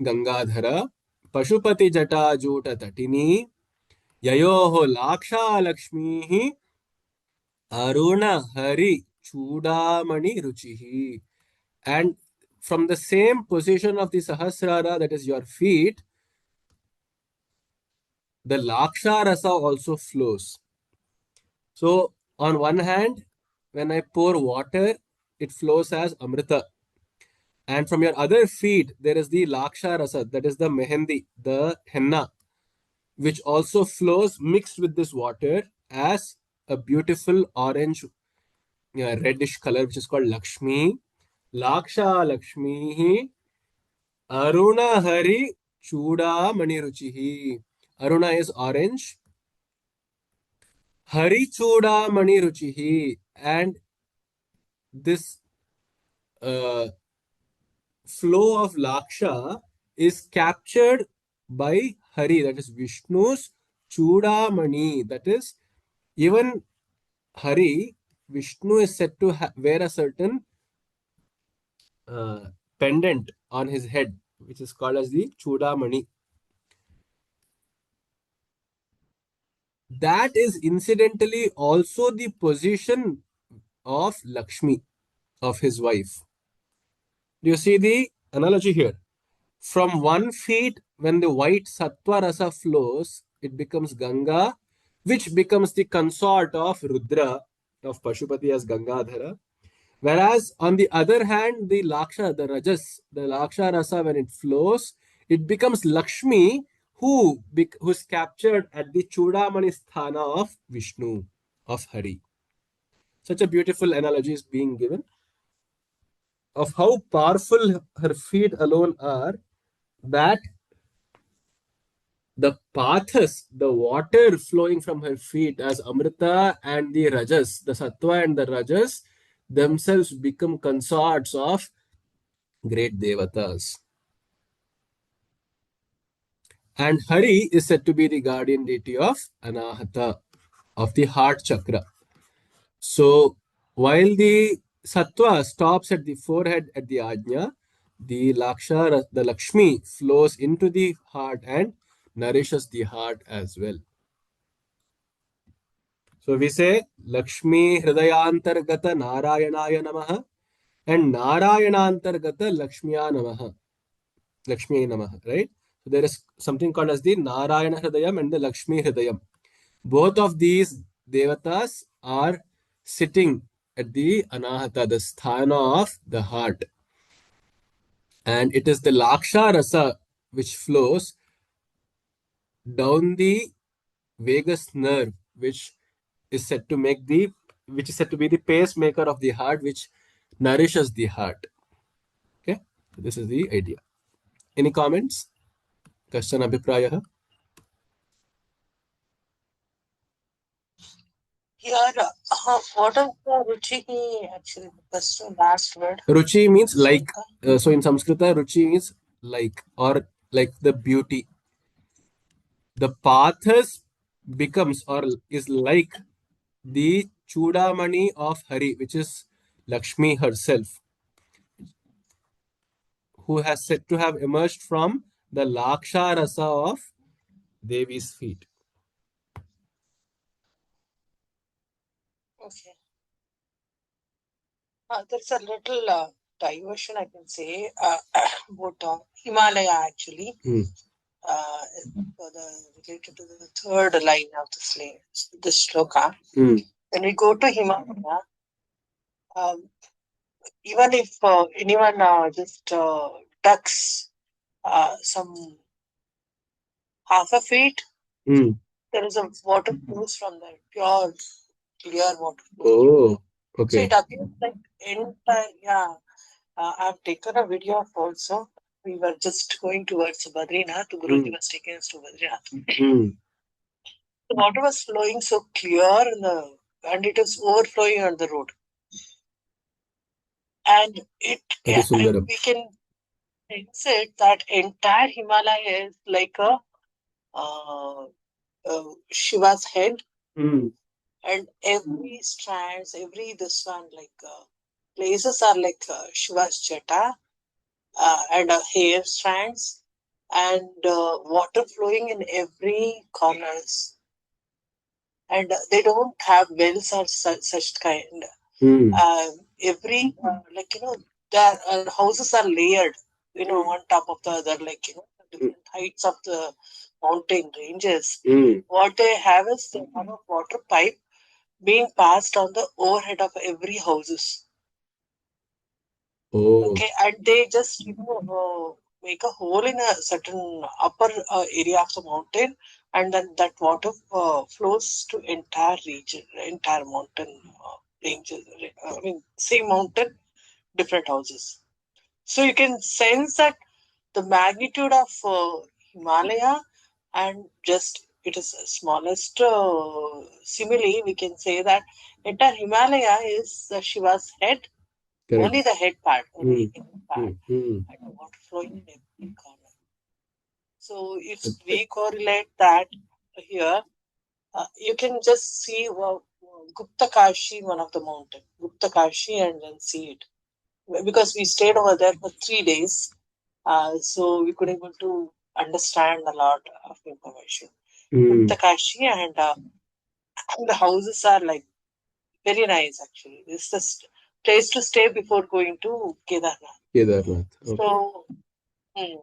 A: Gangadhara. Pashupati Jata Juta Tatini Yayoho Laksha Lakshmi Aruna Hari Chudamani Ruchihi. And from the same position of the Sahasrara, that is your feet, the Laksha Rasa also flows. So, on one hand, when I pour water, it flows as Amrita. And from your other feet, there is the Laksha Rasa, that is the Mehendi, the Henna, which also flows mixed with this water as a beautiful orange, reddish color, which is called Lakshmi. Laksha Lakshmi Aruna Hari Chuda Maniruchihi. Aruna is orange. Hari Chuda Maniruchihi. And this uh, flow of Laksha is captured by Hari, that is Vishnu's Chudamani. That is, even Hari, Vishnu is said to wear a certain uh, pendant on his head, which is called as the Chudamani. That is incidentally also the position of Lakshmi, of his wife. Do you see the analogy here? From one feet, when the white sattva rasa flows, it becomes Ganga, which becomes the consort of Rudra, of Pashupati as Gangadhara. Whereas on the other hand, the Laksha, the Rajas, the Laksha rasa, when it flows, it becomes Lakshmi, who's captured at the Chudamani sthana of Vishnu, of Hari. Such a beautiful analogy is being given of how powerful her feet alone are, that The pathas, the water flowing from her feet as Amrita and the Rajas, the Sattva and the Rajas themselves become consorts of great devatas. And Hari is said to be the guardian deity of Anahata, of the heart chakra. So while the Sattva stops at the forehead at the Ajna, the Lakshmi flows into the heart and nourishes the heart as well. So we say Lakshmi Hridayantargata Narayanaya Namaha and Narayanantargata Lakshmiya Namaha. Lakshmi Namaha, right? So there is something called as the Narayana Hridayam and the Lakshmi Hridayam. Both of these devatas are sitting at the Anahata, the sthana of the heart. And it is the Laksha Rasa which flows down the vagus nerve, is said to make the which is said to be the pacemaker of the heart, which nourishes the heart. Okay, so this is the idea. Any comments? Kashan abhiprayah?
B: Here, what is the Ruchi actually? The first and last word.
A: Ruchi means like.
B: Shloka.
A: So in Sanskrita, Ruchi means like or like the beauty. The pathas becomes or is like the Chudamani of Hari, which is Lakshmi herself, who has said to have emerged from the Laksha Rasa of Devi's feet.
B: Okay. There's a little diversion, I can say, about Himalaya actually. For related to the third line of the shloka. When we go to Himalaya, um, even if anyone just ducks some half a feet, there is a water flows from there, pure, clear water.
A: Oh,
B: So
A: okay.
B: it appears like entire, yeah. I've taken a video of also. We were just going towards Badrinath. Guruji was taking us to Badrinath. The water was flowing so clear and it was overflowing on the road. And
A: Sundaram.
B: we can sense it that entire Himalaya is like a Shiva's head, and every strands, every this one like places are like Shiva's jata and hair strands and water flowing in every corners. And they don't have wells or such kind. Every like their houses are layered, one top of the other, like different heights of the mountain ranges. What they have is they have a water pipe being passed on the overhead of every houses. Okay, and they just make a hole in a certain upper area of the mountain, and then that water flows to entire region, entire mountain ranges. I mean, same mountain, different houses. So you can sense that the magnitude of Himalaya, and just it is smallest simile. We can say that entire Himalaya is Shiva's head. Correct. Only the head part, only the head part, and the water flowing in every corner. So if we correlate that here, you can just see Gupta Kashi, one of the mountain, Gupta Kashi, and then see it. Because we stayed over there for 3 days, so we could able to understand a lot of information. Gupta Kashi, and the houses are like very nice actually. It's just place to stay before going to Kedarnath.
A: Kedarnath. Okay.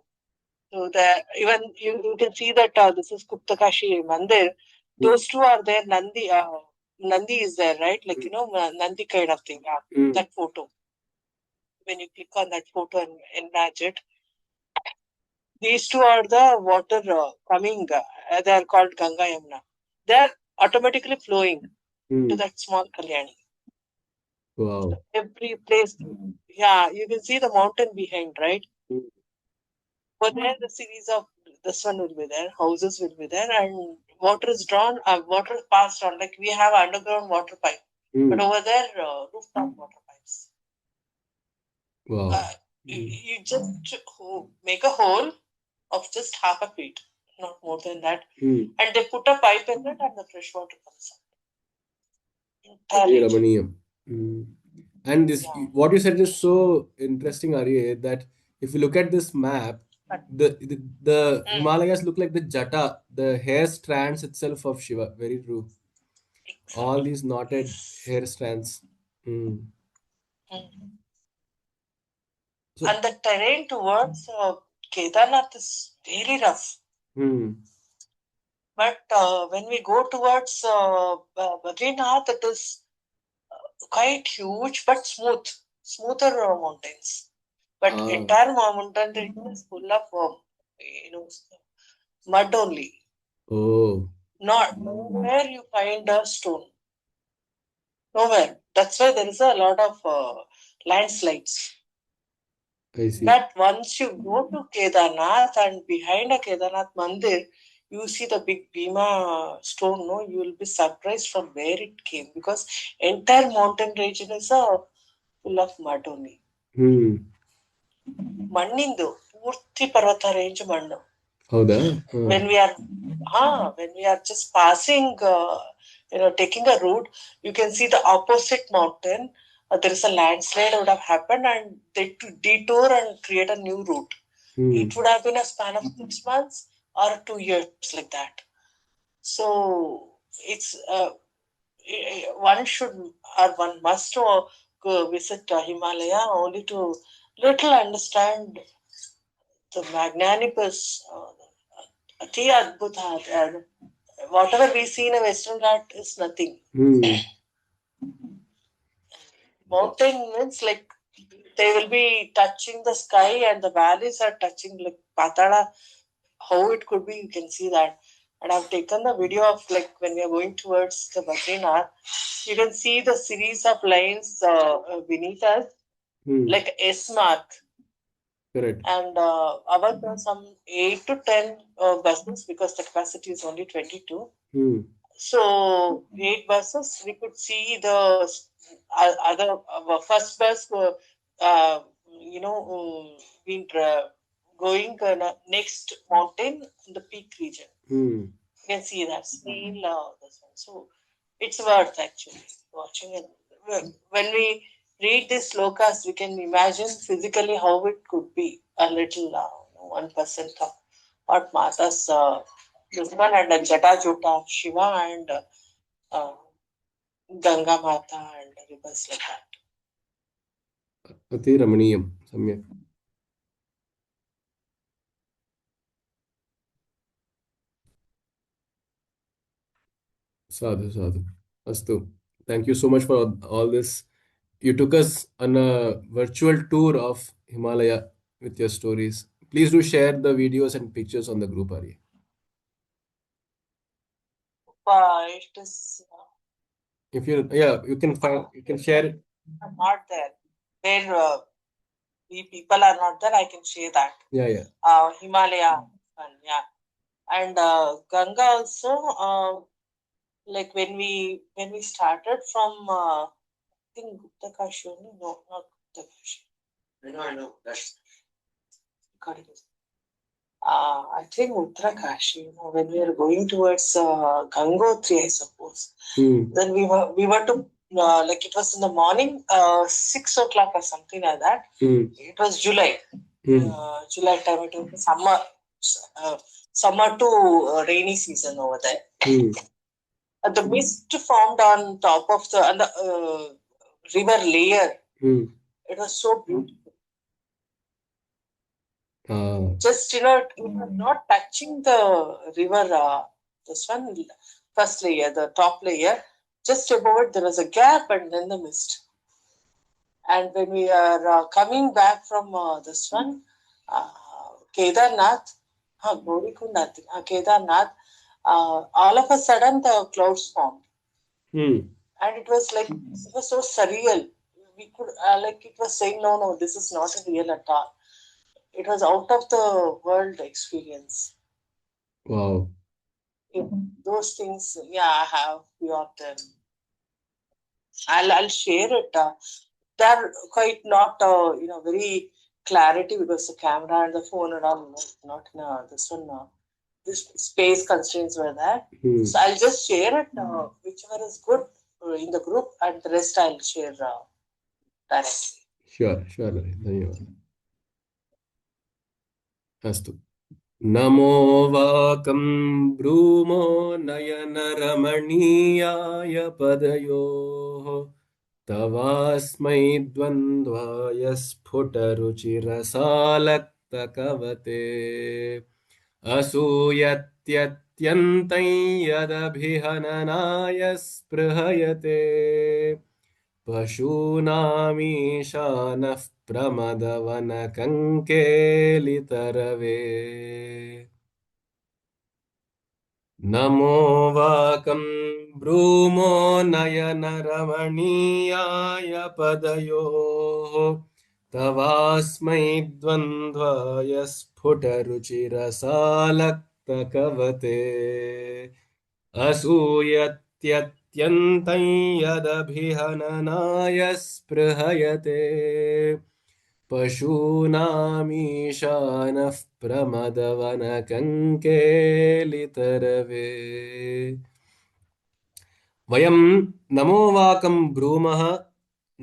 B: So the even you can see that this is Guptakashi Mandir. Those two are there. Nandi is there, right? Like Nandi kind of thing. That photo. When you click on that photo and enlarge it, these two are the water coming. They are called Ganga Yamuna. They are automatically flowing to that small Kalyani.
A: Wow.
B: So every place, yeah, you can see the mountain behind, right? But there's a series of this one will be there, houses will be there, and water is drawn, water is passed on. Like we have underground water pipe, but over there, rooftop water pipes.
A: Wow.
B: You just make a hole of just half a feet, not more than that, and they put a pipe in it, and the fresh water comes out.
A: Very
B: Entirely.
A: Ramaniyam. And this,
B: Yeah.
A: what you said is so interesting, Arya, that if you look at this map, the Himalayas look like the jata, the hair strands itself of Shiva. Very true. All
B: Exactly.
A: these knotted
B: Yes.
A: hair strands. Mm.
B: Mm.
A: So,
B: And the terrain towards Kedarnath is very rough. But when we go towards Badrinath, it is quite huge but smooth, smoother mountains. But entire mountain region is full of mud only.
A: oh,
B: Not nowhere you find a stone. Nowhere. That's why there is a lot of landslides.
A: I see.
B: But once you go to Kedarnath and behind a Kedarnath Mandir, you see the big Bhima stone, no, you will be surprised from where it came because entire mountain region is full of mud only. ಮಣ್ಣಿಂದು ಪೂರ್ತಿ ಪರ್ವತ range ಮಣ್ಣು.
A: ಹೌದಾ?
B: When we are just passing, taking a route, you can see the opposite mountain. There is a landslide would have happened, and they detour and create a new route. It would have been a span of 6 months or 2 years, like that. So it's one should or one must go visit Himalaya only to little understand the magnanimous, ಅತಿ ಅದ್ಭುತ. Whatever we see in a Western Ghat is nothing. Mountain means like they will be touching the sky and the valleys are touching like Patala. How it could be, you can see that. And I've taken the video of like when we are going towards the Badrinath, you can see the series of lines beneath us, like S mark.
A: Correct.
B: And our some 8 to 10 buses because the capacity is only 22. So 8 buses, we could see the other first bus, been going next mountain in the peak region. You can see that still this one. So it's worth actually watching it. When we read this slokas, we can imagine physically how it could be a little 1% of what Mata's this one and Jata Jota of Shiva and uh, Ganga Mata and rivers like that.
A: अति रमणीयं सम्यक्. Sadhu, sadhu. Astu. Thank you so much for all this. You took us on a virtual tour of Himalaya with your stories. Please do share the videos and pictures on the group, Ari.
B: It is
A: If you, yeah, you can find, you can share it.
B: not there. Where we people are not there, I can share that.
A: Yeah, yeah.
B: Himalaya, and yeah, and Ganga also. Like when we started from I think Gupta Kashi only. No, not Gupta Kashi. I know. That's I think Uttarakanshi, when we were going towards Gangotri, I suppose. Then we were to like it was in the morning, 6 o'clock or something like that. It was July, July time. It was summer to rainy season over there. The mist formed on top of the river layer. It was so beautiful. Just you were not touching the river. This one first layer, the top layer. Just above it, there was a gap, and then the mist. And when we are coming back from this one, Kedarnath, Kedarnath, all of a sudden the clouds formed. And it was so surreal. We could like it was saying, no, this is not real at all. It was out of the world experience.
A: Wow.
B: Yeah, those things, yeah, I have few of them. I'll share it. They're quite not very clarity because the camera and the phone are all not in this one. This space constraints were there. So I'll just share it, whichever is good in the group, and the rest I'll share directly.
A: Sure, sure. धन्यवादः. अस्तु. नमो वाकं ब्रूमो नयनरमणीयाय पदयोः तवास्मै द्वन्द्वाय स्फुटरुचिरसालक्तकवते असूयत्यत्यन्तं यदभिहननाय स्पृहयते पशूनामीशानः प्रमदवनकङ्केलितरवे नमो वाकं ब्रूमो नयनरमणीयाय पदयोः तवास्मै द्वन्द्वाय स्फुटरुचिरसालक्तकवते असूयत्यत्यन्तं यदभिहननाय स्पृहयते पशूनामीशानः प्रमदवनकङ्केलितरवे वयं नमोवाकं ब्रूमः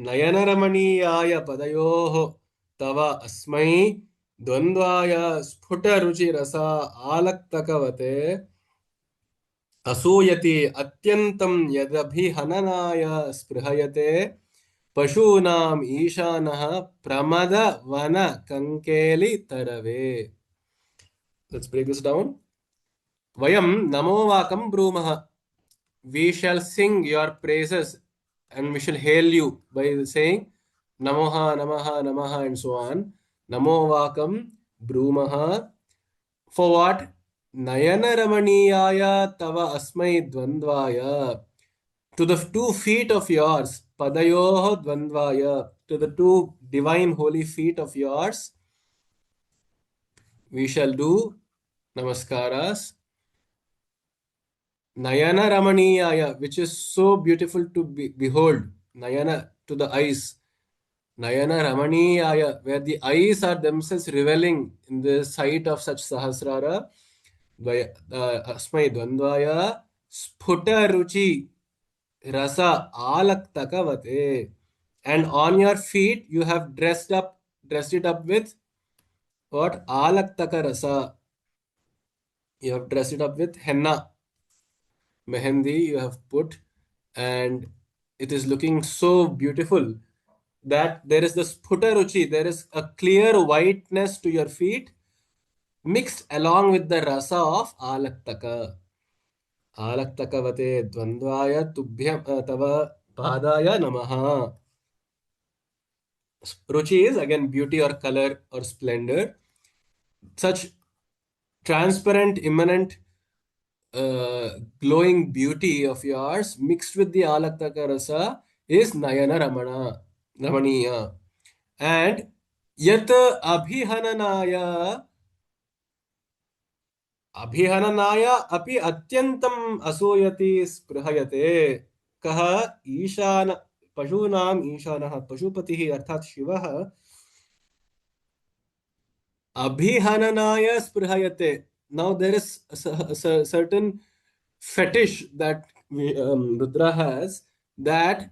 A: नयनरमणीयाय पदयोः तव अस्मै द्वन्द्वाय स्फुटरुचिरसा आलक्तकवते असूयति अत्यन्तं यदभिहननाय स्पृहयते पशूनाम् ईशानः प्रमदवनकङ्केलितरवे. Let's break this down. Vayam namovakam brumah. We shall sing your praises and we shall hail you by saying Namoha, Namaha, Namaha, and so on. Namovakam brumah. For what? Nayana Ramaniyaya Tava Asmai Dvandvaya. To the 2 feet of yours, Padayoho Dvandvaya. To the 2 divine holy feet of yours, we shall do Namaskaras. Nayana Ramaniyaya, which is so beautiful to behold. Nayana, to the eyes. Nayana Ramaniyaya, where the eyes are themselves reveling in the sight of such Sahasrara. Asmai Dvandvaya Sphuta Ruchi Rasa Alaktakavate. And on your feet you have dressed it up with what? Alaktaka Rasa. You have dressed it up with henna. Mehendi you have put, and it is looking so beautiful that there is this ruchi, there is a clear whiteness to your feet mixed along with the rasa of alaktaka. Alaktakavate dvandvaya tubhyam tava padaya namaha. Ruchi is again beauty or color or splendor. Such transparent, immanent, glowing beauty of yours mixed with the alaktaka rasa is Nayana Ramaniya. And yat abhihananaya api atyantam asuyati sprihayate कः ईशान पशूनाम ईशानः पशुपतिः अर्थात शिवः abhihananaya sprihayate. Now there is a certain fetish that Rudra has, that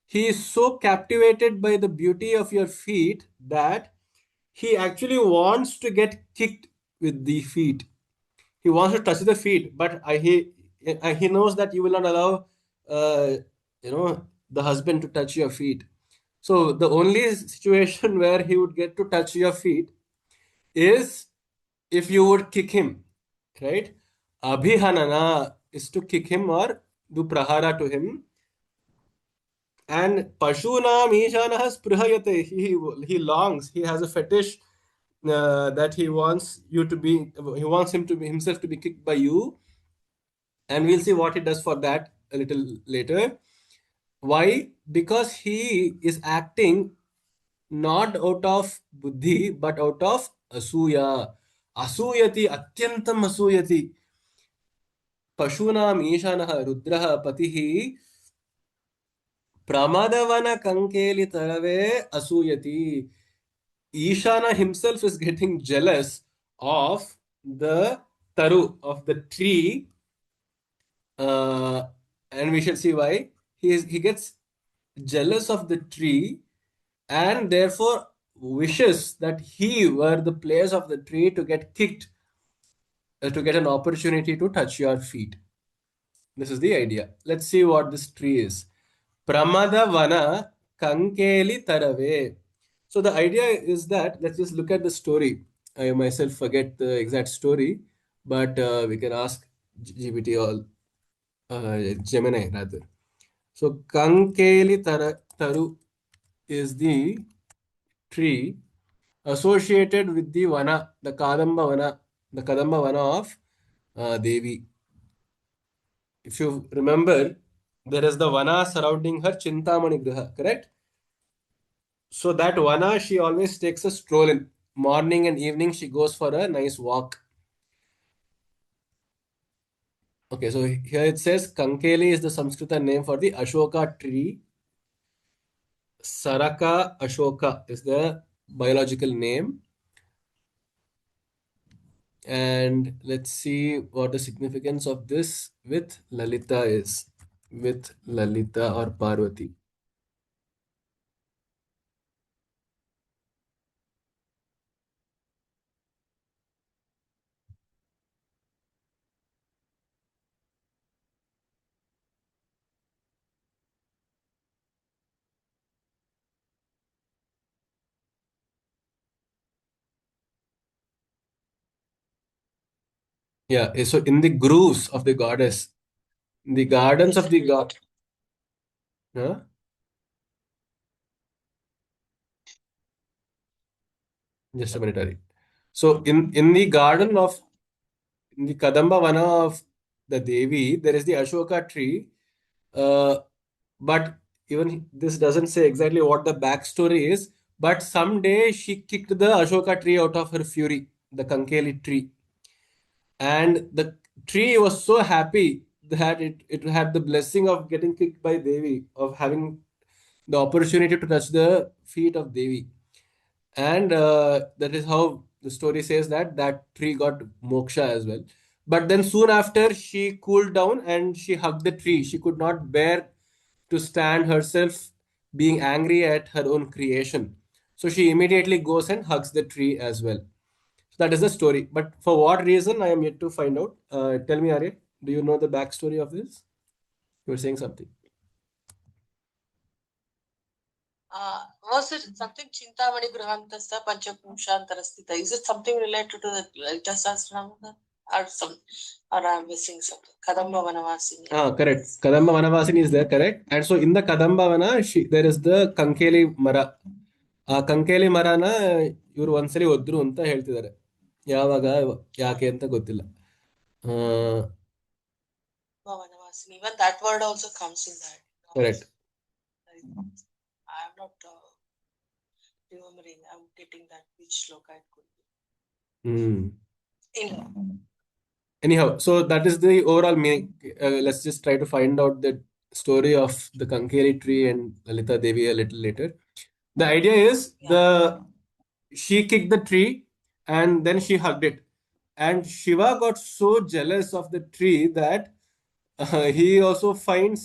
A: he is so captivated by the beauty of your feet that he actually wants to get kicked with the feet. He wants to touch the feet, but he knows that you will not allow uh, the husband to touch your feet. So the only situation where he would get to touch your feet is if you would kick him, right? Abhihanana is to kick him or do prahara to him. And Pashunam Ishanah sprihayate. He longs, he has a fetish that he wants him to be himself to be kicked by you. And we'll see what he does for that a little later. Why? Because he is acting not out of buddhi but out of asuya. असूयति, अत्यन्तम् असूयति। पशूनाम् ईशानः रुद्रः पतिः प्रमदवन कंकेली तरवे असूयति. Ishana himself is getting jealous of the taru, of the tree, uh, and we shall see why. He gets jealous of the tree and therefore wishes that he were the place of the tree to get kicked, to get an opportunity to touch your feet. This is the idea. Let's see what this tree is. Pramada Vana Kankeli Tarave. So the idea is that, let's just look at the story. I myself forget the exact story, but we can ask GPT or Gemini rather. So Kankeli Taru is the tree associated with the Vana, the Kadamba Vana of Devi. If you remember, there is the Vana surrounding her Chintamani Griha, correct? So that Vana, she always takes a stroll in. Morning and evening, she goes for a nice walk. Okay, so here it says Kankeli is the Sanskrita name for the Ashoka tree. Saraka Ashoka is the biological name. And let's see what the significance of this with Lalita is. With Lalita or Parvati. Yeah, so in the grooves of the goddess, in the gardens of the god. Huh? Just a minute, Ari. So in the garden of in the Kadamba Vana of the Devi, there is the Ashoka tree. Uh, but even this doesn't say exactly what the backstory is. But someday she kicked the Ashoka tree out of her fury, the Kankeli tree. And the tree was so happy that it had the blessing of getting kicked by Devi, of having the opportunity to touch the feet of Devi. And that is how the story says that that tree got moksha as well. But then soon after, she cooled down and she hugged the tree. She could not bear to stand herself being angry at her own creation. So she immediately goes and hugs the tree as well. So that is the story. But for what reason, I am yet to find out. Tell me, Arya, do you know the backstory of this? You were saying something.
B: Was it something Chintamani Grahantasta Panchapunshantarastita? Is it something related to the Lalita Sahasranama? Or some, or I'm missing something? Kadamba Vanavasini.
A: Ah, correct. Kadamba Vanavasini is there, correct. And so in the Kadamba Vana, there is the Kankeli Mara. ಆ ಕಂಕೇಲಿ ಮರನ ಇವರು ಒಂದ್ಸಲಿ ಒದ್ರು ಅಂತ ಹೇಳ್ತಿದ್ದಾರೆ. ಯಾವಾಗ ಯಾಕೆ ಅಂತ ಗೊತ್ತಿಲ್ಲ.
B: Vanavasini. Even that word also comes in that.
A: Correct.
B: I'm not remembering. I'm getting that which shloka it could be.
A: Anyhow, so that is the overall meaning. Let's just try to find out the story of the Kankeri tree and Lalita Devi a little later. The idea is she kicked the tree and then she hugged it. And Shiva got so jealous of the tree that he also finds,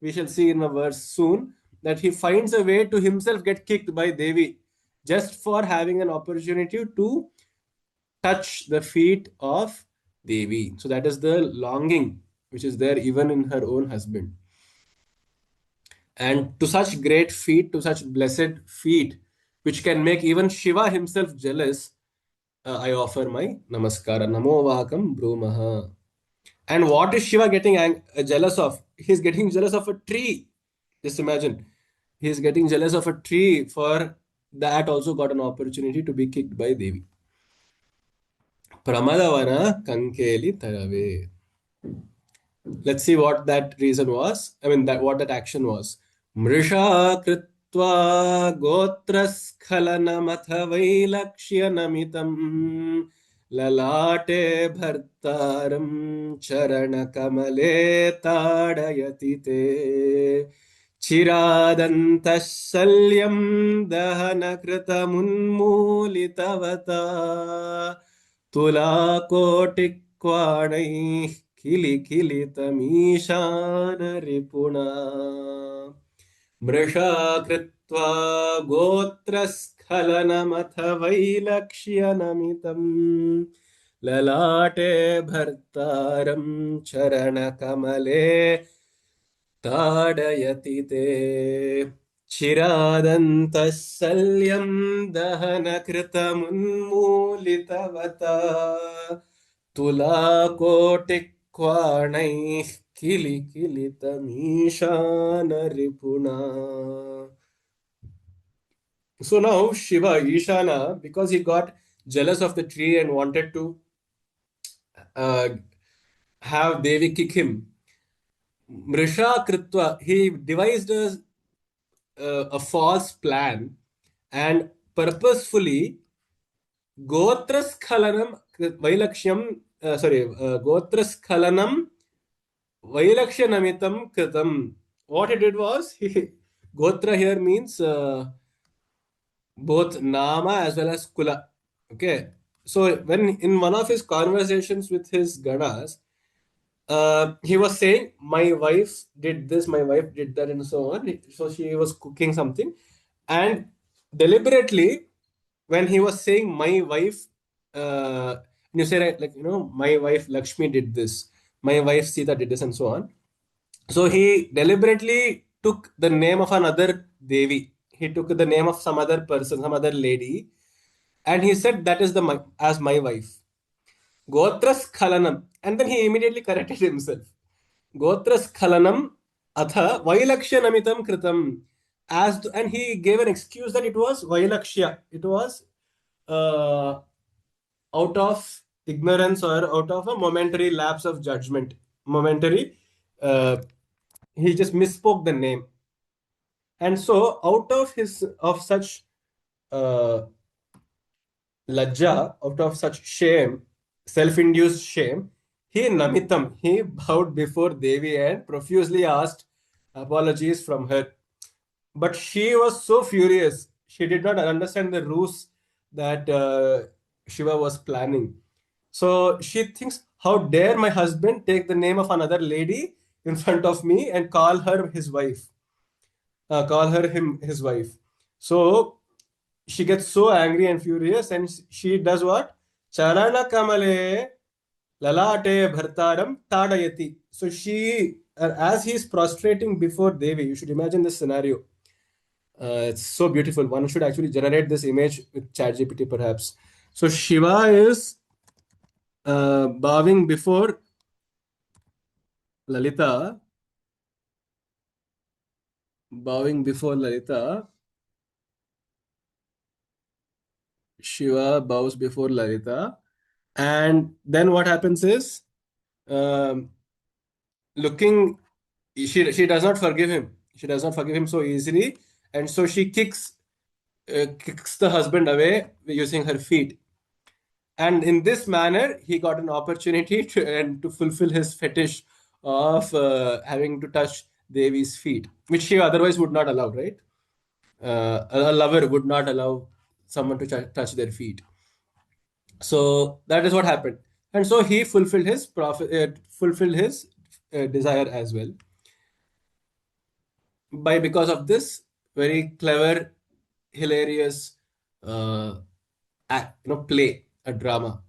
A: we shall see in a verse soon, that he finds a way to himself get kicked by Devi just for having an opportunity to touch the feet of Devi. So that is the longing which is there even in her own husband. And to such great feet, to such blessed feet, which can make even Shiva himself jealous, I offer my namaskara. Namo vakam brumaha. And what is Shiva getting jealous of? He's getting jealous of a tree. Just imagine. He's getting jealous of a tree for that also got an opportunity to be kicked by Devi. Pramadavana kankeli tarave. Let's see what that reason was. I mean, that what that action was. Mrisha kritva gotraskhalanamath vailakshyanamitam ललाटे भर्तारं चरणकमले ताडयति ते चिरादन्तः शल्यं दहनकृतमुन्मूलितवता तुलाकोटिक्वाणैः किलिकिलितमीशानरिपुणा मृषा कृत्वा गोत्रस्खलनमथ वैलक्ष्यनमितम् ललाटे भर्तारं चरणकमले ताडयति ते चिरादन्तः शल्यं दहनकृतमुन्मूलितवता तुलाकोटिक्वाणैः किलिकिलितमीशानरिपुणा. So now Shiva, Ishana, because he got jealous of the tree and wanted to uh, have Devi kick him, Mrisha Kritva, he devised a false plan and purposefully Gotraskhalanam Vailakshyam, Gotraskhalanam Vailakshanamitam Kritam. What he did was, Gotra here means both Nama as well as Kula. Okay. So when in one of his conversations with his Ganas, he was saying, my wife did this, my wife did that, and so on. So she was cooking something. And deliberately, when he was saying, my wife, you say, right, like, my wife Lakshmi did this, my wife Sita did this, and so on. So he deliberately took the name of another Devi. He took the name of some other person, some other lady, and he said that is as my wife. Gotras Khalanam. And then he immediately corrected himself. Gotras Khalanam Atha Vailakshanamitam Kritam. And he gave an excuse that it was Vailakshya. It was uh, out of ignorance or out of a momentary lapse of judgment. Momentary. Uh, he just misspoke the name. And so, out of such uh, lajja, out of such shame, self-induced shame, he bowed before Devi and profusely asked apologies from her. But she was so furious. She did not understand the ruse that Shiva was planning. So she thinks, how dare my husband take the name of another lady in front of me and call her his wife? Call her his wife. So she gets so angry and furious, and she does what? Charana kamale lalate bhartaram tadayati. So as he is prostrating before Devi, you should imagine this scenario. It's so beautiful. One should actually generate this image with ChatGPT, perhaps. So Shiva is bowing before Lalita, bowing before Lalita. Shiva bows before Lalita. And then what happens is, um, looking, she does not forgive him. She does not forgive him so easily. And so she kicks the husband away using her feet. And in this manner, he got an opportunity to fulfill his fetish of having to touch Devi's feet, which he otherwise would not allow, right? A lover would not allow someone to touch their feet. So that is what happened, and so he fulfilled his desire as well because of this very clever, hilarious play, a drama.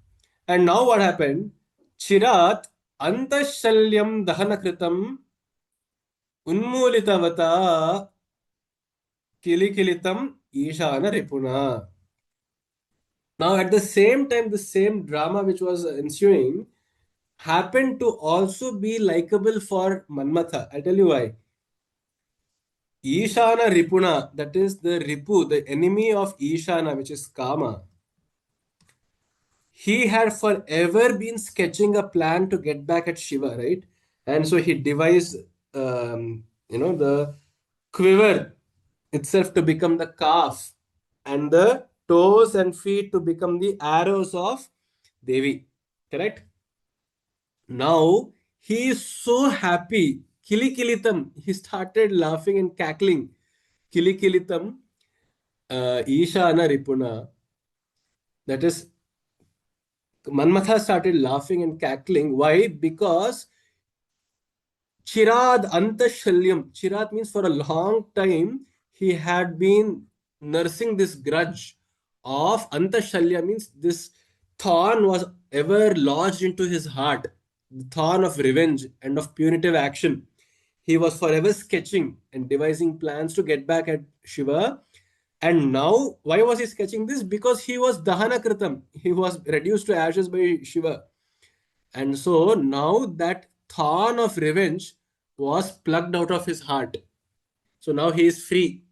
A: And now what happened? Chirat antashalyam dahanakritam unmulitavata kilikilitam ishana ripuna. Now, at the same time, the same drama which was ensuing happened to also be likable for Manmatha. I'll tell you why. Ishana Ripuna, that is the Ripu, the enemy of Ishana, which is Kama. He had forever been sketching a plan to get back at Shiva, right? And so he devised, the quiver itself to become the calf, and the toes and feet to become the arrows of Devi. Correct? Now he is so happy. Kilikilitam. He started laughing and cackling. Kilikilitam. Ishana Ripuna. That is, Manmatha started laughing and cackling. Why? Because Chirad Antashalyam. Chirad means for a long time he had been nursing this grudge of Antashalya, means this thorn was ever lodged into his heart. The thorn of revenge and of punitive action. He was forever sketching and devising plans to get back at Shiva. And now, why was he sketching this? Because he was Dahana Kritam. He was reduced to ashes by Shiva. And so now that thorn of revenge was plucked out of his heart. So now he is free.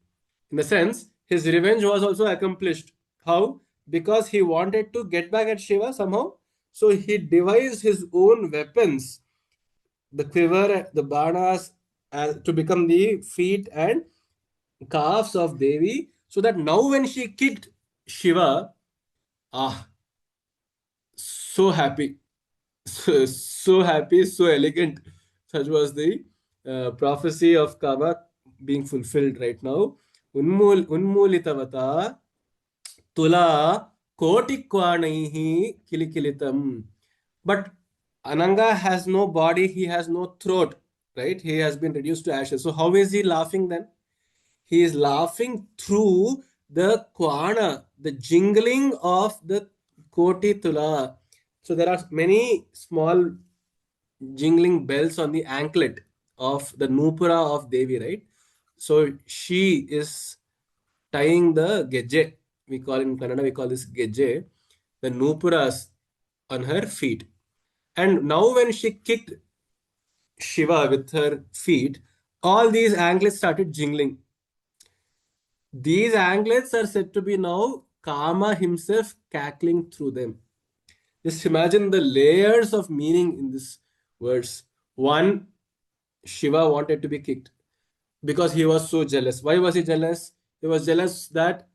A: In the sense, his revenge was also accomplished. How? Because he wanted to get back at Shiva somehow. So he devised his own weapons, the quiver, the banas, to become the feet and calves of Devi. So that now when she kicked Shiva, ah, so happy. So happy, so elegant. Such was the prophecy of Kama being fulfilled right now. Unmulitavata Tula Kotikwanaihi Kilikilitam. But Ananga has no body, he has no throat, right? He has been reduced to ashes. So how is he laughing then? He is laughing through the Kwana, the jingling of the Koti Tula. So there are many small jingling bells on the anklet of the Nupura of Devi, right? So she is tying the geje. We call in Kannada, we call this geje, the Nupuras on her feet. And now when she kicked Shiva with her feet, all these anklets started jingling. These anklets are said to be now Kama himself cackling through them. Just imagine the layers of meaning in this verse. One, Shiva wanted to be kicked because he was so jealous. Why was he jealous? He was jealous that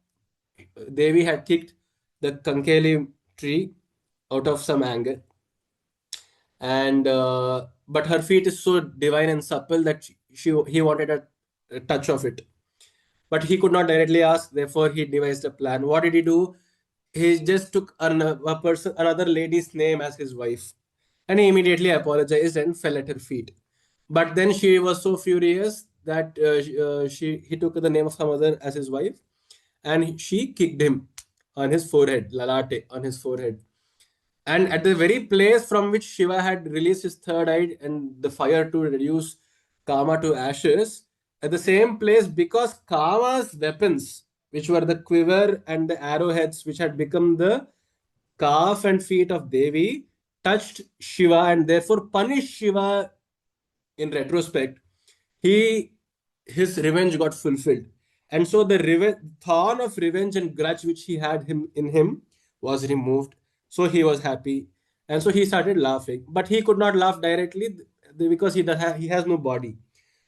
A: Devi had kicked the Kankeli tree out of some anger, and but her feet is so divine and supple that he wanted a touch of it, but he could not directly ask. Therefore, he devised a plan. What did he do? He just took a person, another lady's name as his wife, and he immediately apologized and fell at her feet. But then she was so furious that he took the name of her mother as his wife, and she kicked him on his forehead, lalate, on his forehead. And at the very place from which Shiva had released his third eye and the fire to reduce Kama to ashes, at the same place, because Kama's weapons, which were the quiver and the arrowheads, which had become the calf and feet of Devi, touched Shiva and therefore punished Shiva in retrospect, he his revenge got fulfilled. And so the thorn of revenge and grudge which he had in him was removed. So he was happy. And so he started laughing. But he could not laugh directly because he has no body.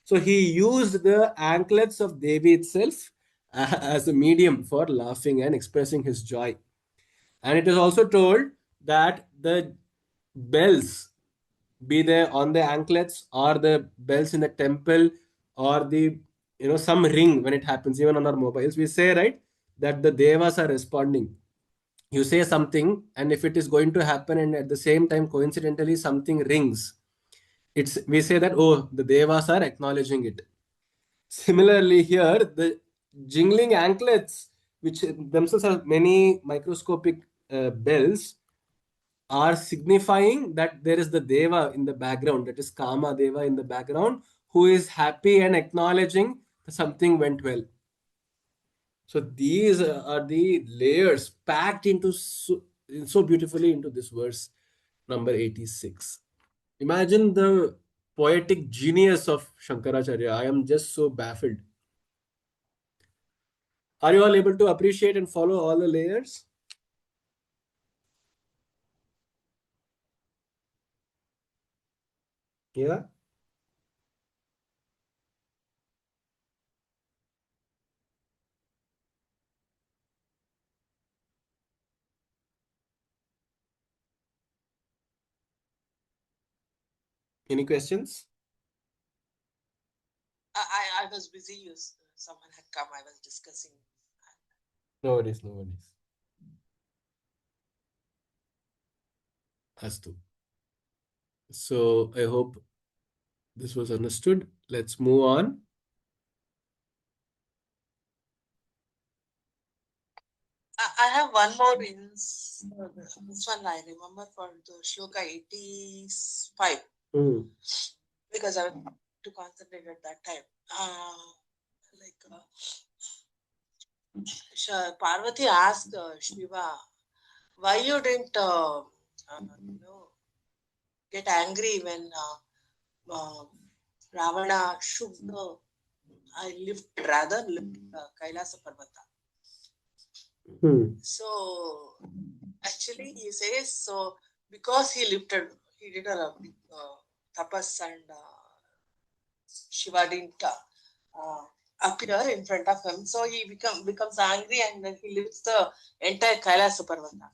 A: So he used the anklets of Devi itself as a medium for laughing and expressing his joy. And it is also told that the bells, be they on the anklets or the bells in the temple or the some ring, when it happens even on our mobiles, we say, right, that the devas are responding. You say something, and if it is going to happen and at the same time coincidentally something rings, it's we say that, oh, the devas are acknowledging it. Similarly here, the jingling anklets, which themselves are many microscopic bells, are signifying that there is the Deva in the background, that is Kama Deva in the background, who is happy and acknowledging that something went well. So these are the layers packed into so beautifully into this verse number 86. Imagine the poetic genius of Shankaracharya. I am just so baffled. Are you all able to appreciate and follow all the layers? Yeah. Any questions?
B: I was busy. Someone had come. I was discussing.
A: No worries, no worries. Astu. So I hope this was understood. Let's move on.
B: I have one more in this one. I remember for the shloka 85 because I was to concentrate at that time. Like Parvati asked Shiva, why you didn't you know, get angry when Ravana shook the lift Kailasa Parvata. So actually he says so because he did a big tapas and Shiva didn't appear in front of him. So he becomes angry and then he lifts the entire Kailasa Parvata.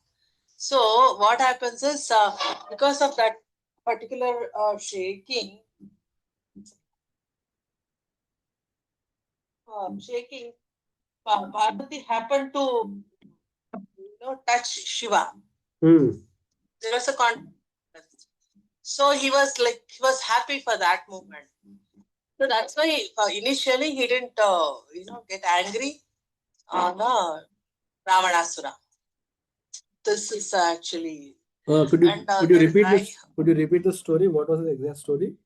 B: So what happens is because of that particular shaking, Parvati happened to touch Shiva. There was a context. So he was happy for that moment. So that's why initially he didn't get angry on Ravanasura. This is actually
A: Could you
B: and
A: could you
B: there is
A: repeat this? Could you repeat the story? What was the exact story?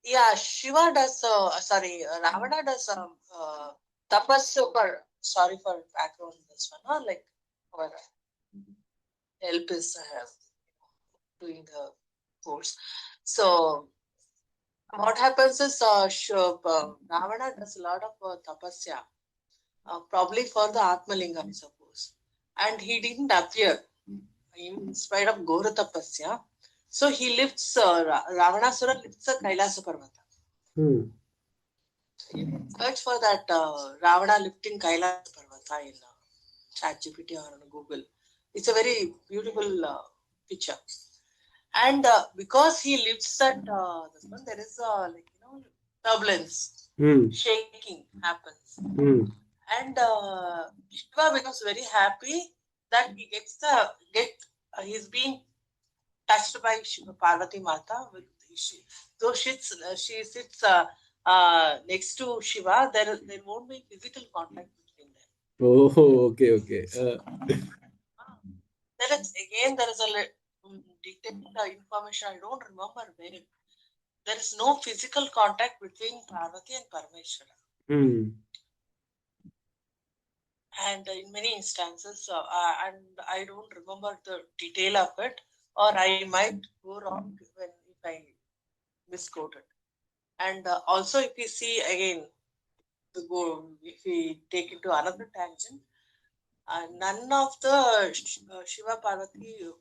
B: Yeah, Shiva does. Ravana does tapas for. Sorry for background this one. Like our help is doing the course. So what happens is Ravana does a lot of tapasya, probably for the Atmalinga, I suppose, and he didn't appear in spite of Gora tapasya. So he lifts Ravanasura lifts the Kailasa Parvata. Search for that Ravana lifting Kailash Parvata in ChatGPT or on Google. It's a very beautiful picture. And because he lifts that, this one, there is turbulence, shaking happens. And Shiva becomes very happy that he gets he's being touched by Shiva Parvati Mata. So she sits next to Shiva, there won't be physical contact between them.
A: Oh, okay, okay.
B: There is a detailed information. I don't remember where. There is no physical contact between Parvati and Parameshwara. And in many instances, and I don't remember the detail of it, or I might go wrong if I misquoted. And also, if you see again, if we take it to another tangent, none of the Shiva Parvati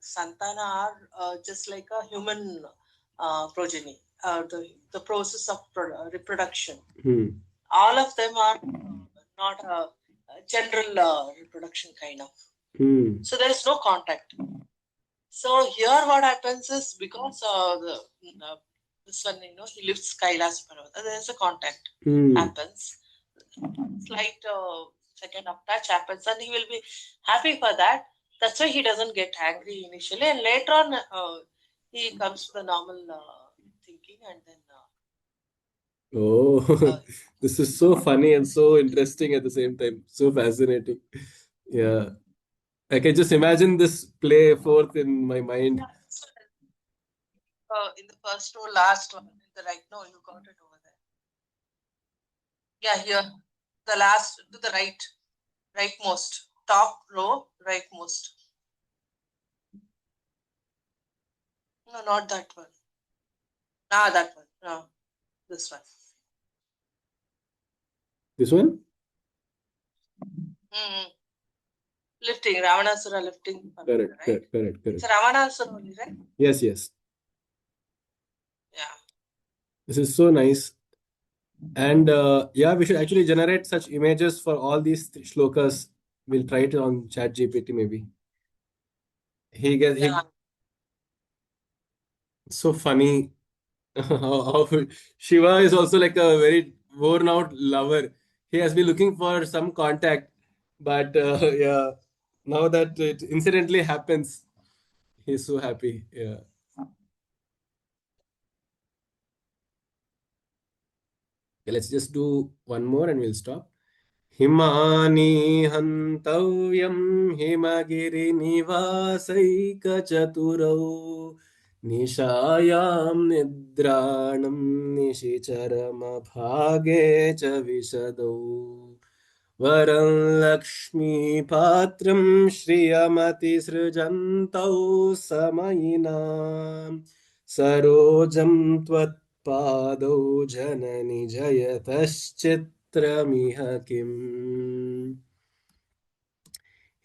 B: Santana are just like a human progeny, the process of reproduction. All of them are not a general reproduction kind of. So there is no contact. So here what happens is because this one, he lifts Kailas Parvata, there is a contact happens. Slight second of touch happens and he will be happy for that. That's why he doesn't get angry initially, and later on he comes to the normal thinking, and then
A: Oh, this is so funny and so interesting at the same time. So fascinating. Yeah. I can just imagine this play forth in my mind.
B: in the first row, last one, in the right. No, you got it over there. Yeah, here. The last to the right, rightmost. Top row, rightmost. No, not that one. That one. No, this one.
A: This one?
B: Lifting, Ravanasura lifting.
A: Correct,
B: right?
A: correct.
B: It's Ravanasura only, right?
A: Yes, yes.
B: Yeah.
A: This is so nice. And yeah, we should actually generate such images for all these shlokas. We'll try it on ChatGPT maybe. He gets he,
B: Yeah.
A: So funny. How Shiva is also like a very worn out lover. He has been looking for some contact, but yeah, now that it incidentally happens, he's so happy. Yeah. Okay, let's just do one more and we'll stop. Himani हन्तव्यं हिमगिरिनिवासैकचतुरौ निशायां निद्राणं निशिचरमभागे च विशदौ वरं लक्ष्मीपात्रं श्रियमतिसृजन्तौ समयिनां सरोजं त्वत्पादौ जननि जयतश्चित्रमिह किम्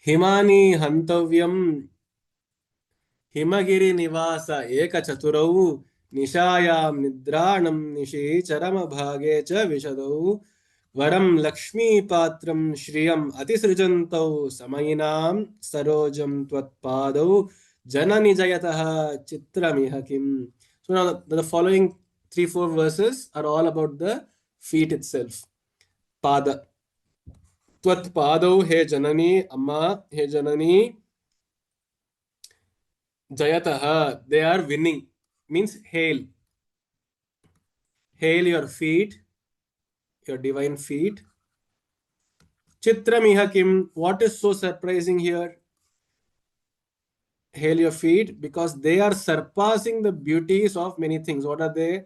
A: हिमानि हन्तव्यं हिमगिरिनिवास एकचतुरौ निशायां निद्राणं निशीचरमभागे च विशदौ वरं लक्ष्मीपात्रं श्रियम् अतिसृजन्तौ समयिनां सरोजं त्वत्पादौ जननि जयतः चित्रमिह किम्. So now the following 3-4 verses are all about the feet itself. Pada. Twatpadau he janani, amma he janani, jayataha, they are winning. Means hail. Hail your feet, your divine feet. Chitram kim, what is so surprising here? Hail your feet because they are surpassing the beauties of many things. What are they?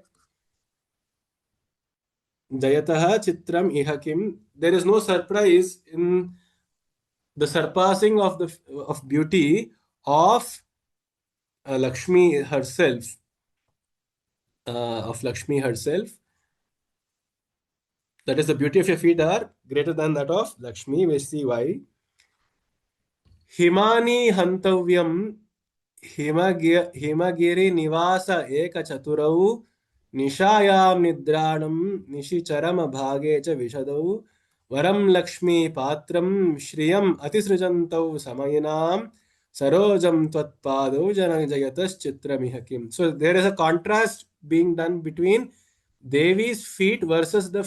A: Jayataha chitram ihakim. There is no surprise in the surpassing of the of beauty of Lakshmi herself. Of Lakshmi herself. That is, the beauty of your feet are greater than that of Lakshmi. We see why. Himani hantavyam Himgiri निवास एक चतुरौ निशायां निद्राणं निशिचरम भागे च विशदौ वरं लक्ष्मी पात्रं श्रियम् अतिसृजन्तौ समयिनां सरोजं त्वत्पादौ जनजयतश्चित्रमिह किम्. So there is a contrast being done between Devi's feet versus the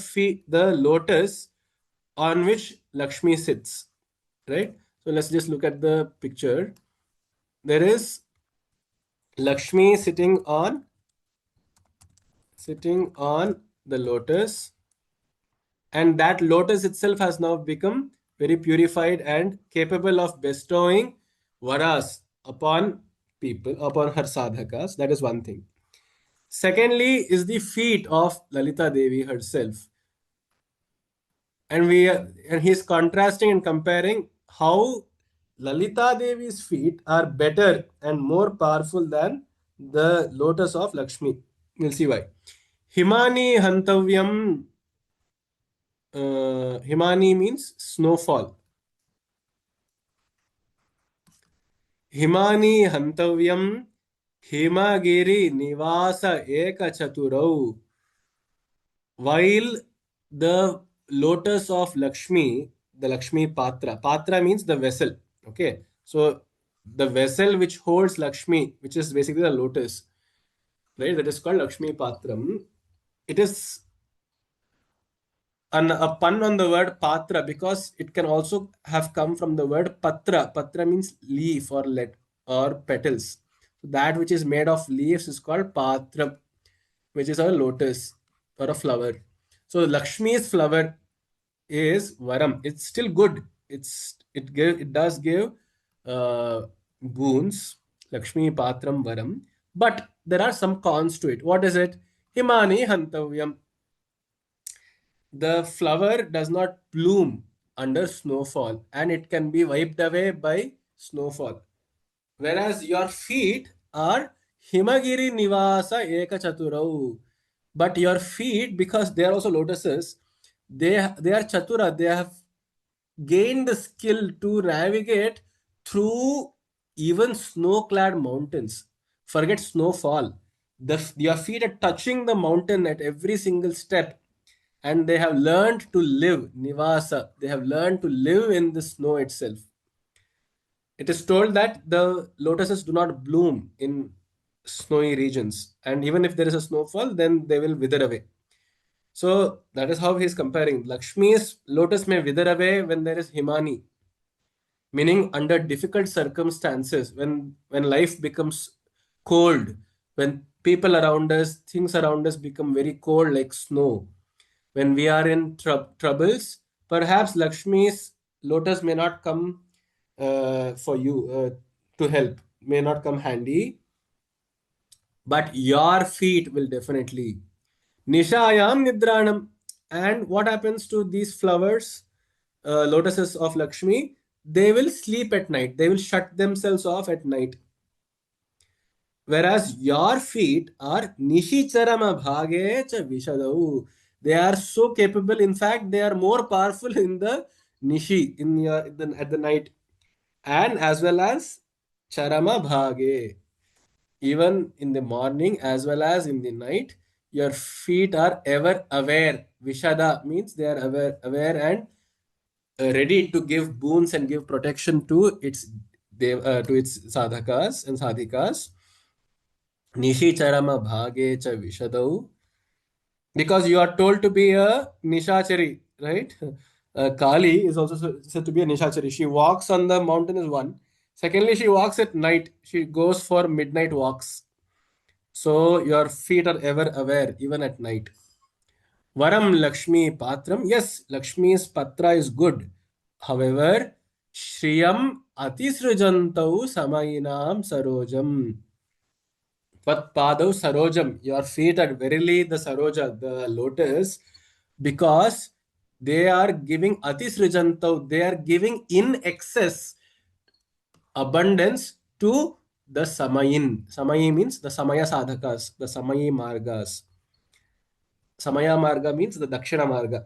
A: lotus on which Lakshmi sits. Right? So let's just look at the picture. There is Lakshmi sitting on the lotus, and that lotus itself has now become very purified and capable of bestowing varas upon people, upon her sadhakas. That is one thing. Secondly, is the feet of Lalita Devi herself, and he's contrasting and comparing how Lalita Devi's feet are better and more powerful than the lotus of Lakshmi. We'll see why. Himani Hantavyam. Himani means snowfall. Himani Hantavyam Himagiri Nivasa Eka Chaturau. While the lotus of Lakshmi, the Lakshmi Patra means the vessel. Okay, so the vessel which holds Lakshmi, which is basically the lotus, right? That is called Lakshmi Patram. It is a pun on the word patra because it can also have come from the word patra. Patra means leaf or let or petals. That which is made of leaves is called patra, which is a lotus or a flower. So Lakshmi's flower is varam. It's still good. It does give boons. Lakshmi patram varam. But there are some cons to it. What is it? Himani hantavyam. The flower does not bloom under snowfall and it can be wiped away by snowfall. Whereas your feet are Himagiri Nivasa Eka Chaturau. But your feet, because they are also lotuses, they are Chatura. They have gained the skill to navigate through even snow-clad mountains. Forget snowfall. Your feet are touching the mountain at every single step, and they have learned to live nivasa. They have learned to live in the snow itself. It is told that the lotuses do not bloom in snowy regions. And even if there is a snowfall, then they will wither away. So that is how he is comparing. Lakshmi's lotus may wither away when there is Himani, meaning under difficult circumstances, when life becomes cold, when people around us, things around us become very cold like snow, when we are in troubles, perhaps Lakshmi's lotus may not come for you to help, may not come handy, but your feet will definitely. Nishayam Nidranam. And what happens to these flowers, lotuses of Lakshmi? They will sleep at night. They will shut themselves off at night. Whereas your feet are Nishicarama Bhage cha Vishadau. They are so capable. In fact, they are more powerful in the Nishi, at the night, and as well as Charama Bhage. Even in the morning as well as in the night, your feet are ever aware. Vishada means they are aware and ready to give boons and give protection to its sadhakas and sadhikas. Nishi charama bhage cha vishadau, because you are told to be a nishachari, right? Kali is also said to be a nishachari. She walks on the mountain is one. Secondly, she walks at night. She goes for midnight walks. So your feet are ever aware, even at night. Varam Lakshmi Patram. Yes, Lakshmi's Patra is good. However, Shriyam Atisrujantau Samayinam Sarojam. Padau Sarojam. Your feet are verily the Saroja, the lotus, because they are giving Atisrujantau, they are giving in excess abundance to the Samayin. Samayi means the Samaya Sadhakas, the Samayi Margas. Samaya Marga means the Dakshina Marga,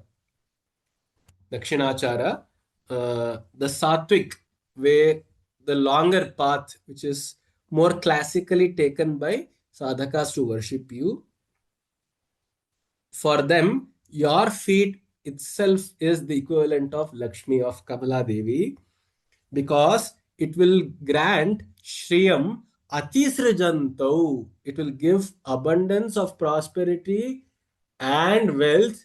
A: Dakshinachara. The Sattvic way, the longer path, which is more classically taken by sadhakas to worship you. For them, your feet itself is the equivalent of Lakshmi, of Kamala Devi, because it will grant Shriyam Atisrajantau. It will give abundance of prosperity and wealth,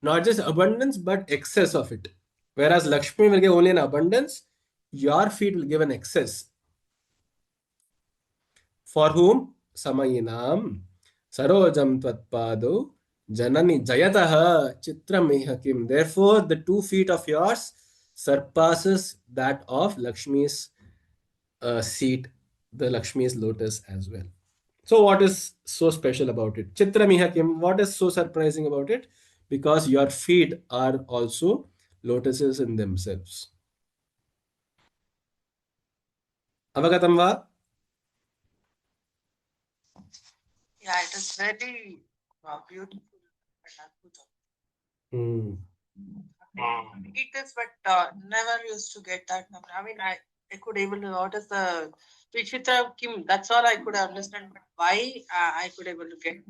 A: not just abundance, but excess of it. Whereas Lakshmi will give only an abundance, your feet will give an excess. For whom? Samayinam. Sarojam Tvatpado. Janani Jayataha Chitram Kim. Therefore, the 2 feet of yours surpasses that of Lakshmi's seat, the Lakshmi's lotus as well. So, what is so special about it? Chitra Kim, what is so surprising about it? Because your feet are also lotuses in themselves. Avagatam va?
B: Yeah, it is very beautiful and adbhutam.
A: Hmm.
B: Eat this, but never used to get that number. I mean, I could able to notice the Vichitra Kim. That's all I could understand. But why I could able to get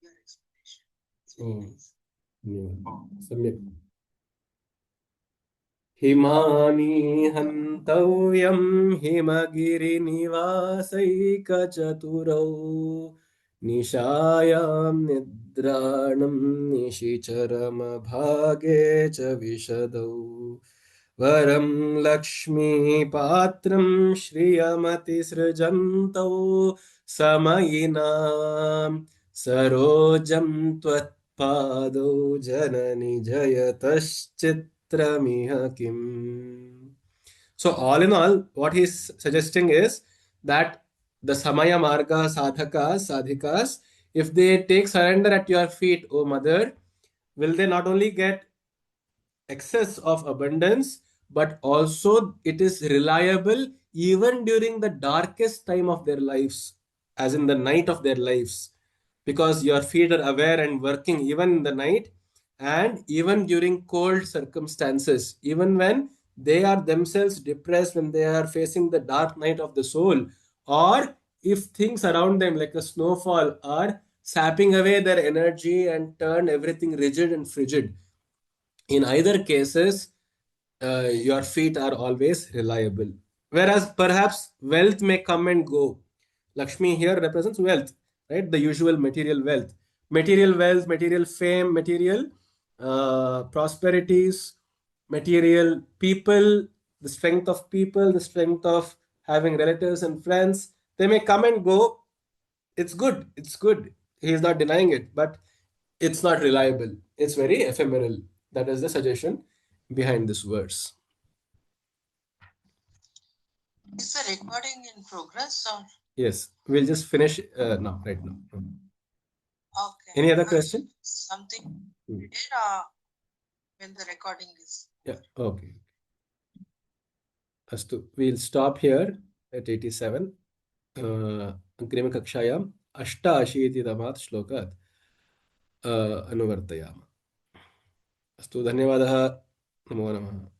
B: your explanation. It's very
A: Hmm.
B: nice.
A: Yeah. सम्यक्. हिमानि हन्तव्यं हिमगिरिनिवासैकचतुरौ निशायां निद्राणं निशिचरमभागे च विशदौ वरं लक्ष्मीपात्रं श्रियमतिसृजन्तौ समयिनां सरोजं त्वत्पादौ जननि जयतश्चित्रमिह किम्. So all in all, what he's suggesting is that the Samaya Marga sadhakas, sadhikas, if they take surrender at your feet, O mother, will they not only get excess of abundance, but also it is reliable even during the darkest time of their lives, as in the night of their lives, because your feet are aware and working even in the night, and even during cold circumstances, even when they are themselves depressed, when they are facing the dark night of the soul, or if things around them like a snowfall are sapping away their energy and turn everything rigid and frigid. In either cases, your feet are always reliable. Whereas perhaps wealth may come and go, Lakshmi here represents wealth, right? The usual material wealth, material fame, material prosperities, material people, the strength of people, the strength of having relatives and friends. They may come and go. It's good. It's good. He is not denying it, but it's not reliable. It's very ephemeral. That is the suggestion behind this verse.
B: Is the recording in progress or?
A: Yes, we'll just finish now, right now.
B: Okay.
A: Any other question?
B: Something
A: Mm.
B: here when the recording is.
A: Yeah, okay. Astu, we'll stop here at 87. अग्रिमकक्षायाम् 88तमात् श्लोकात् अनुवर्तयामः. अस्तु, धन्यवादः. नमो नमः.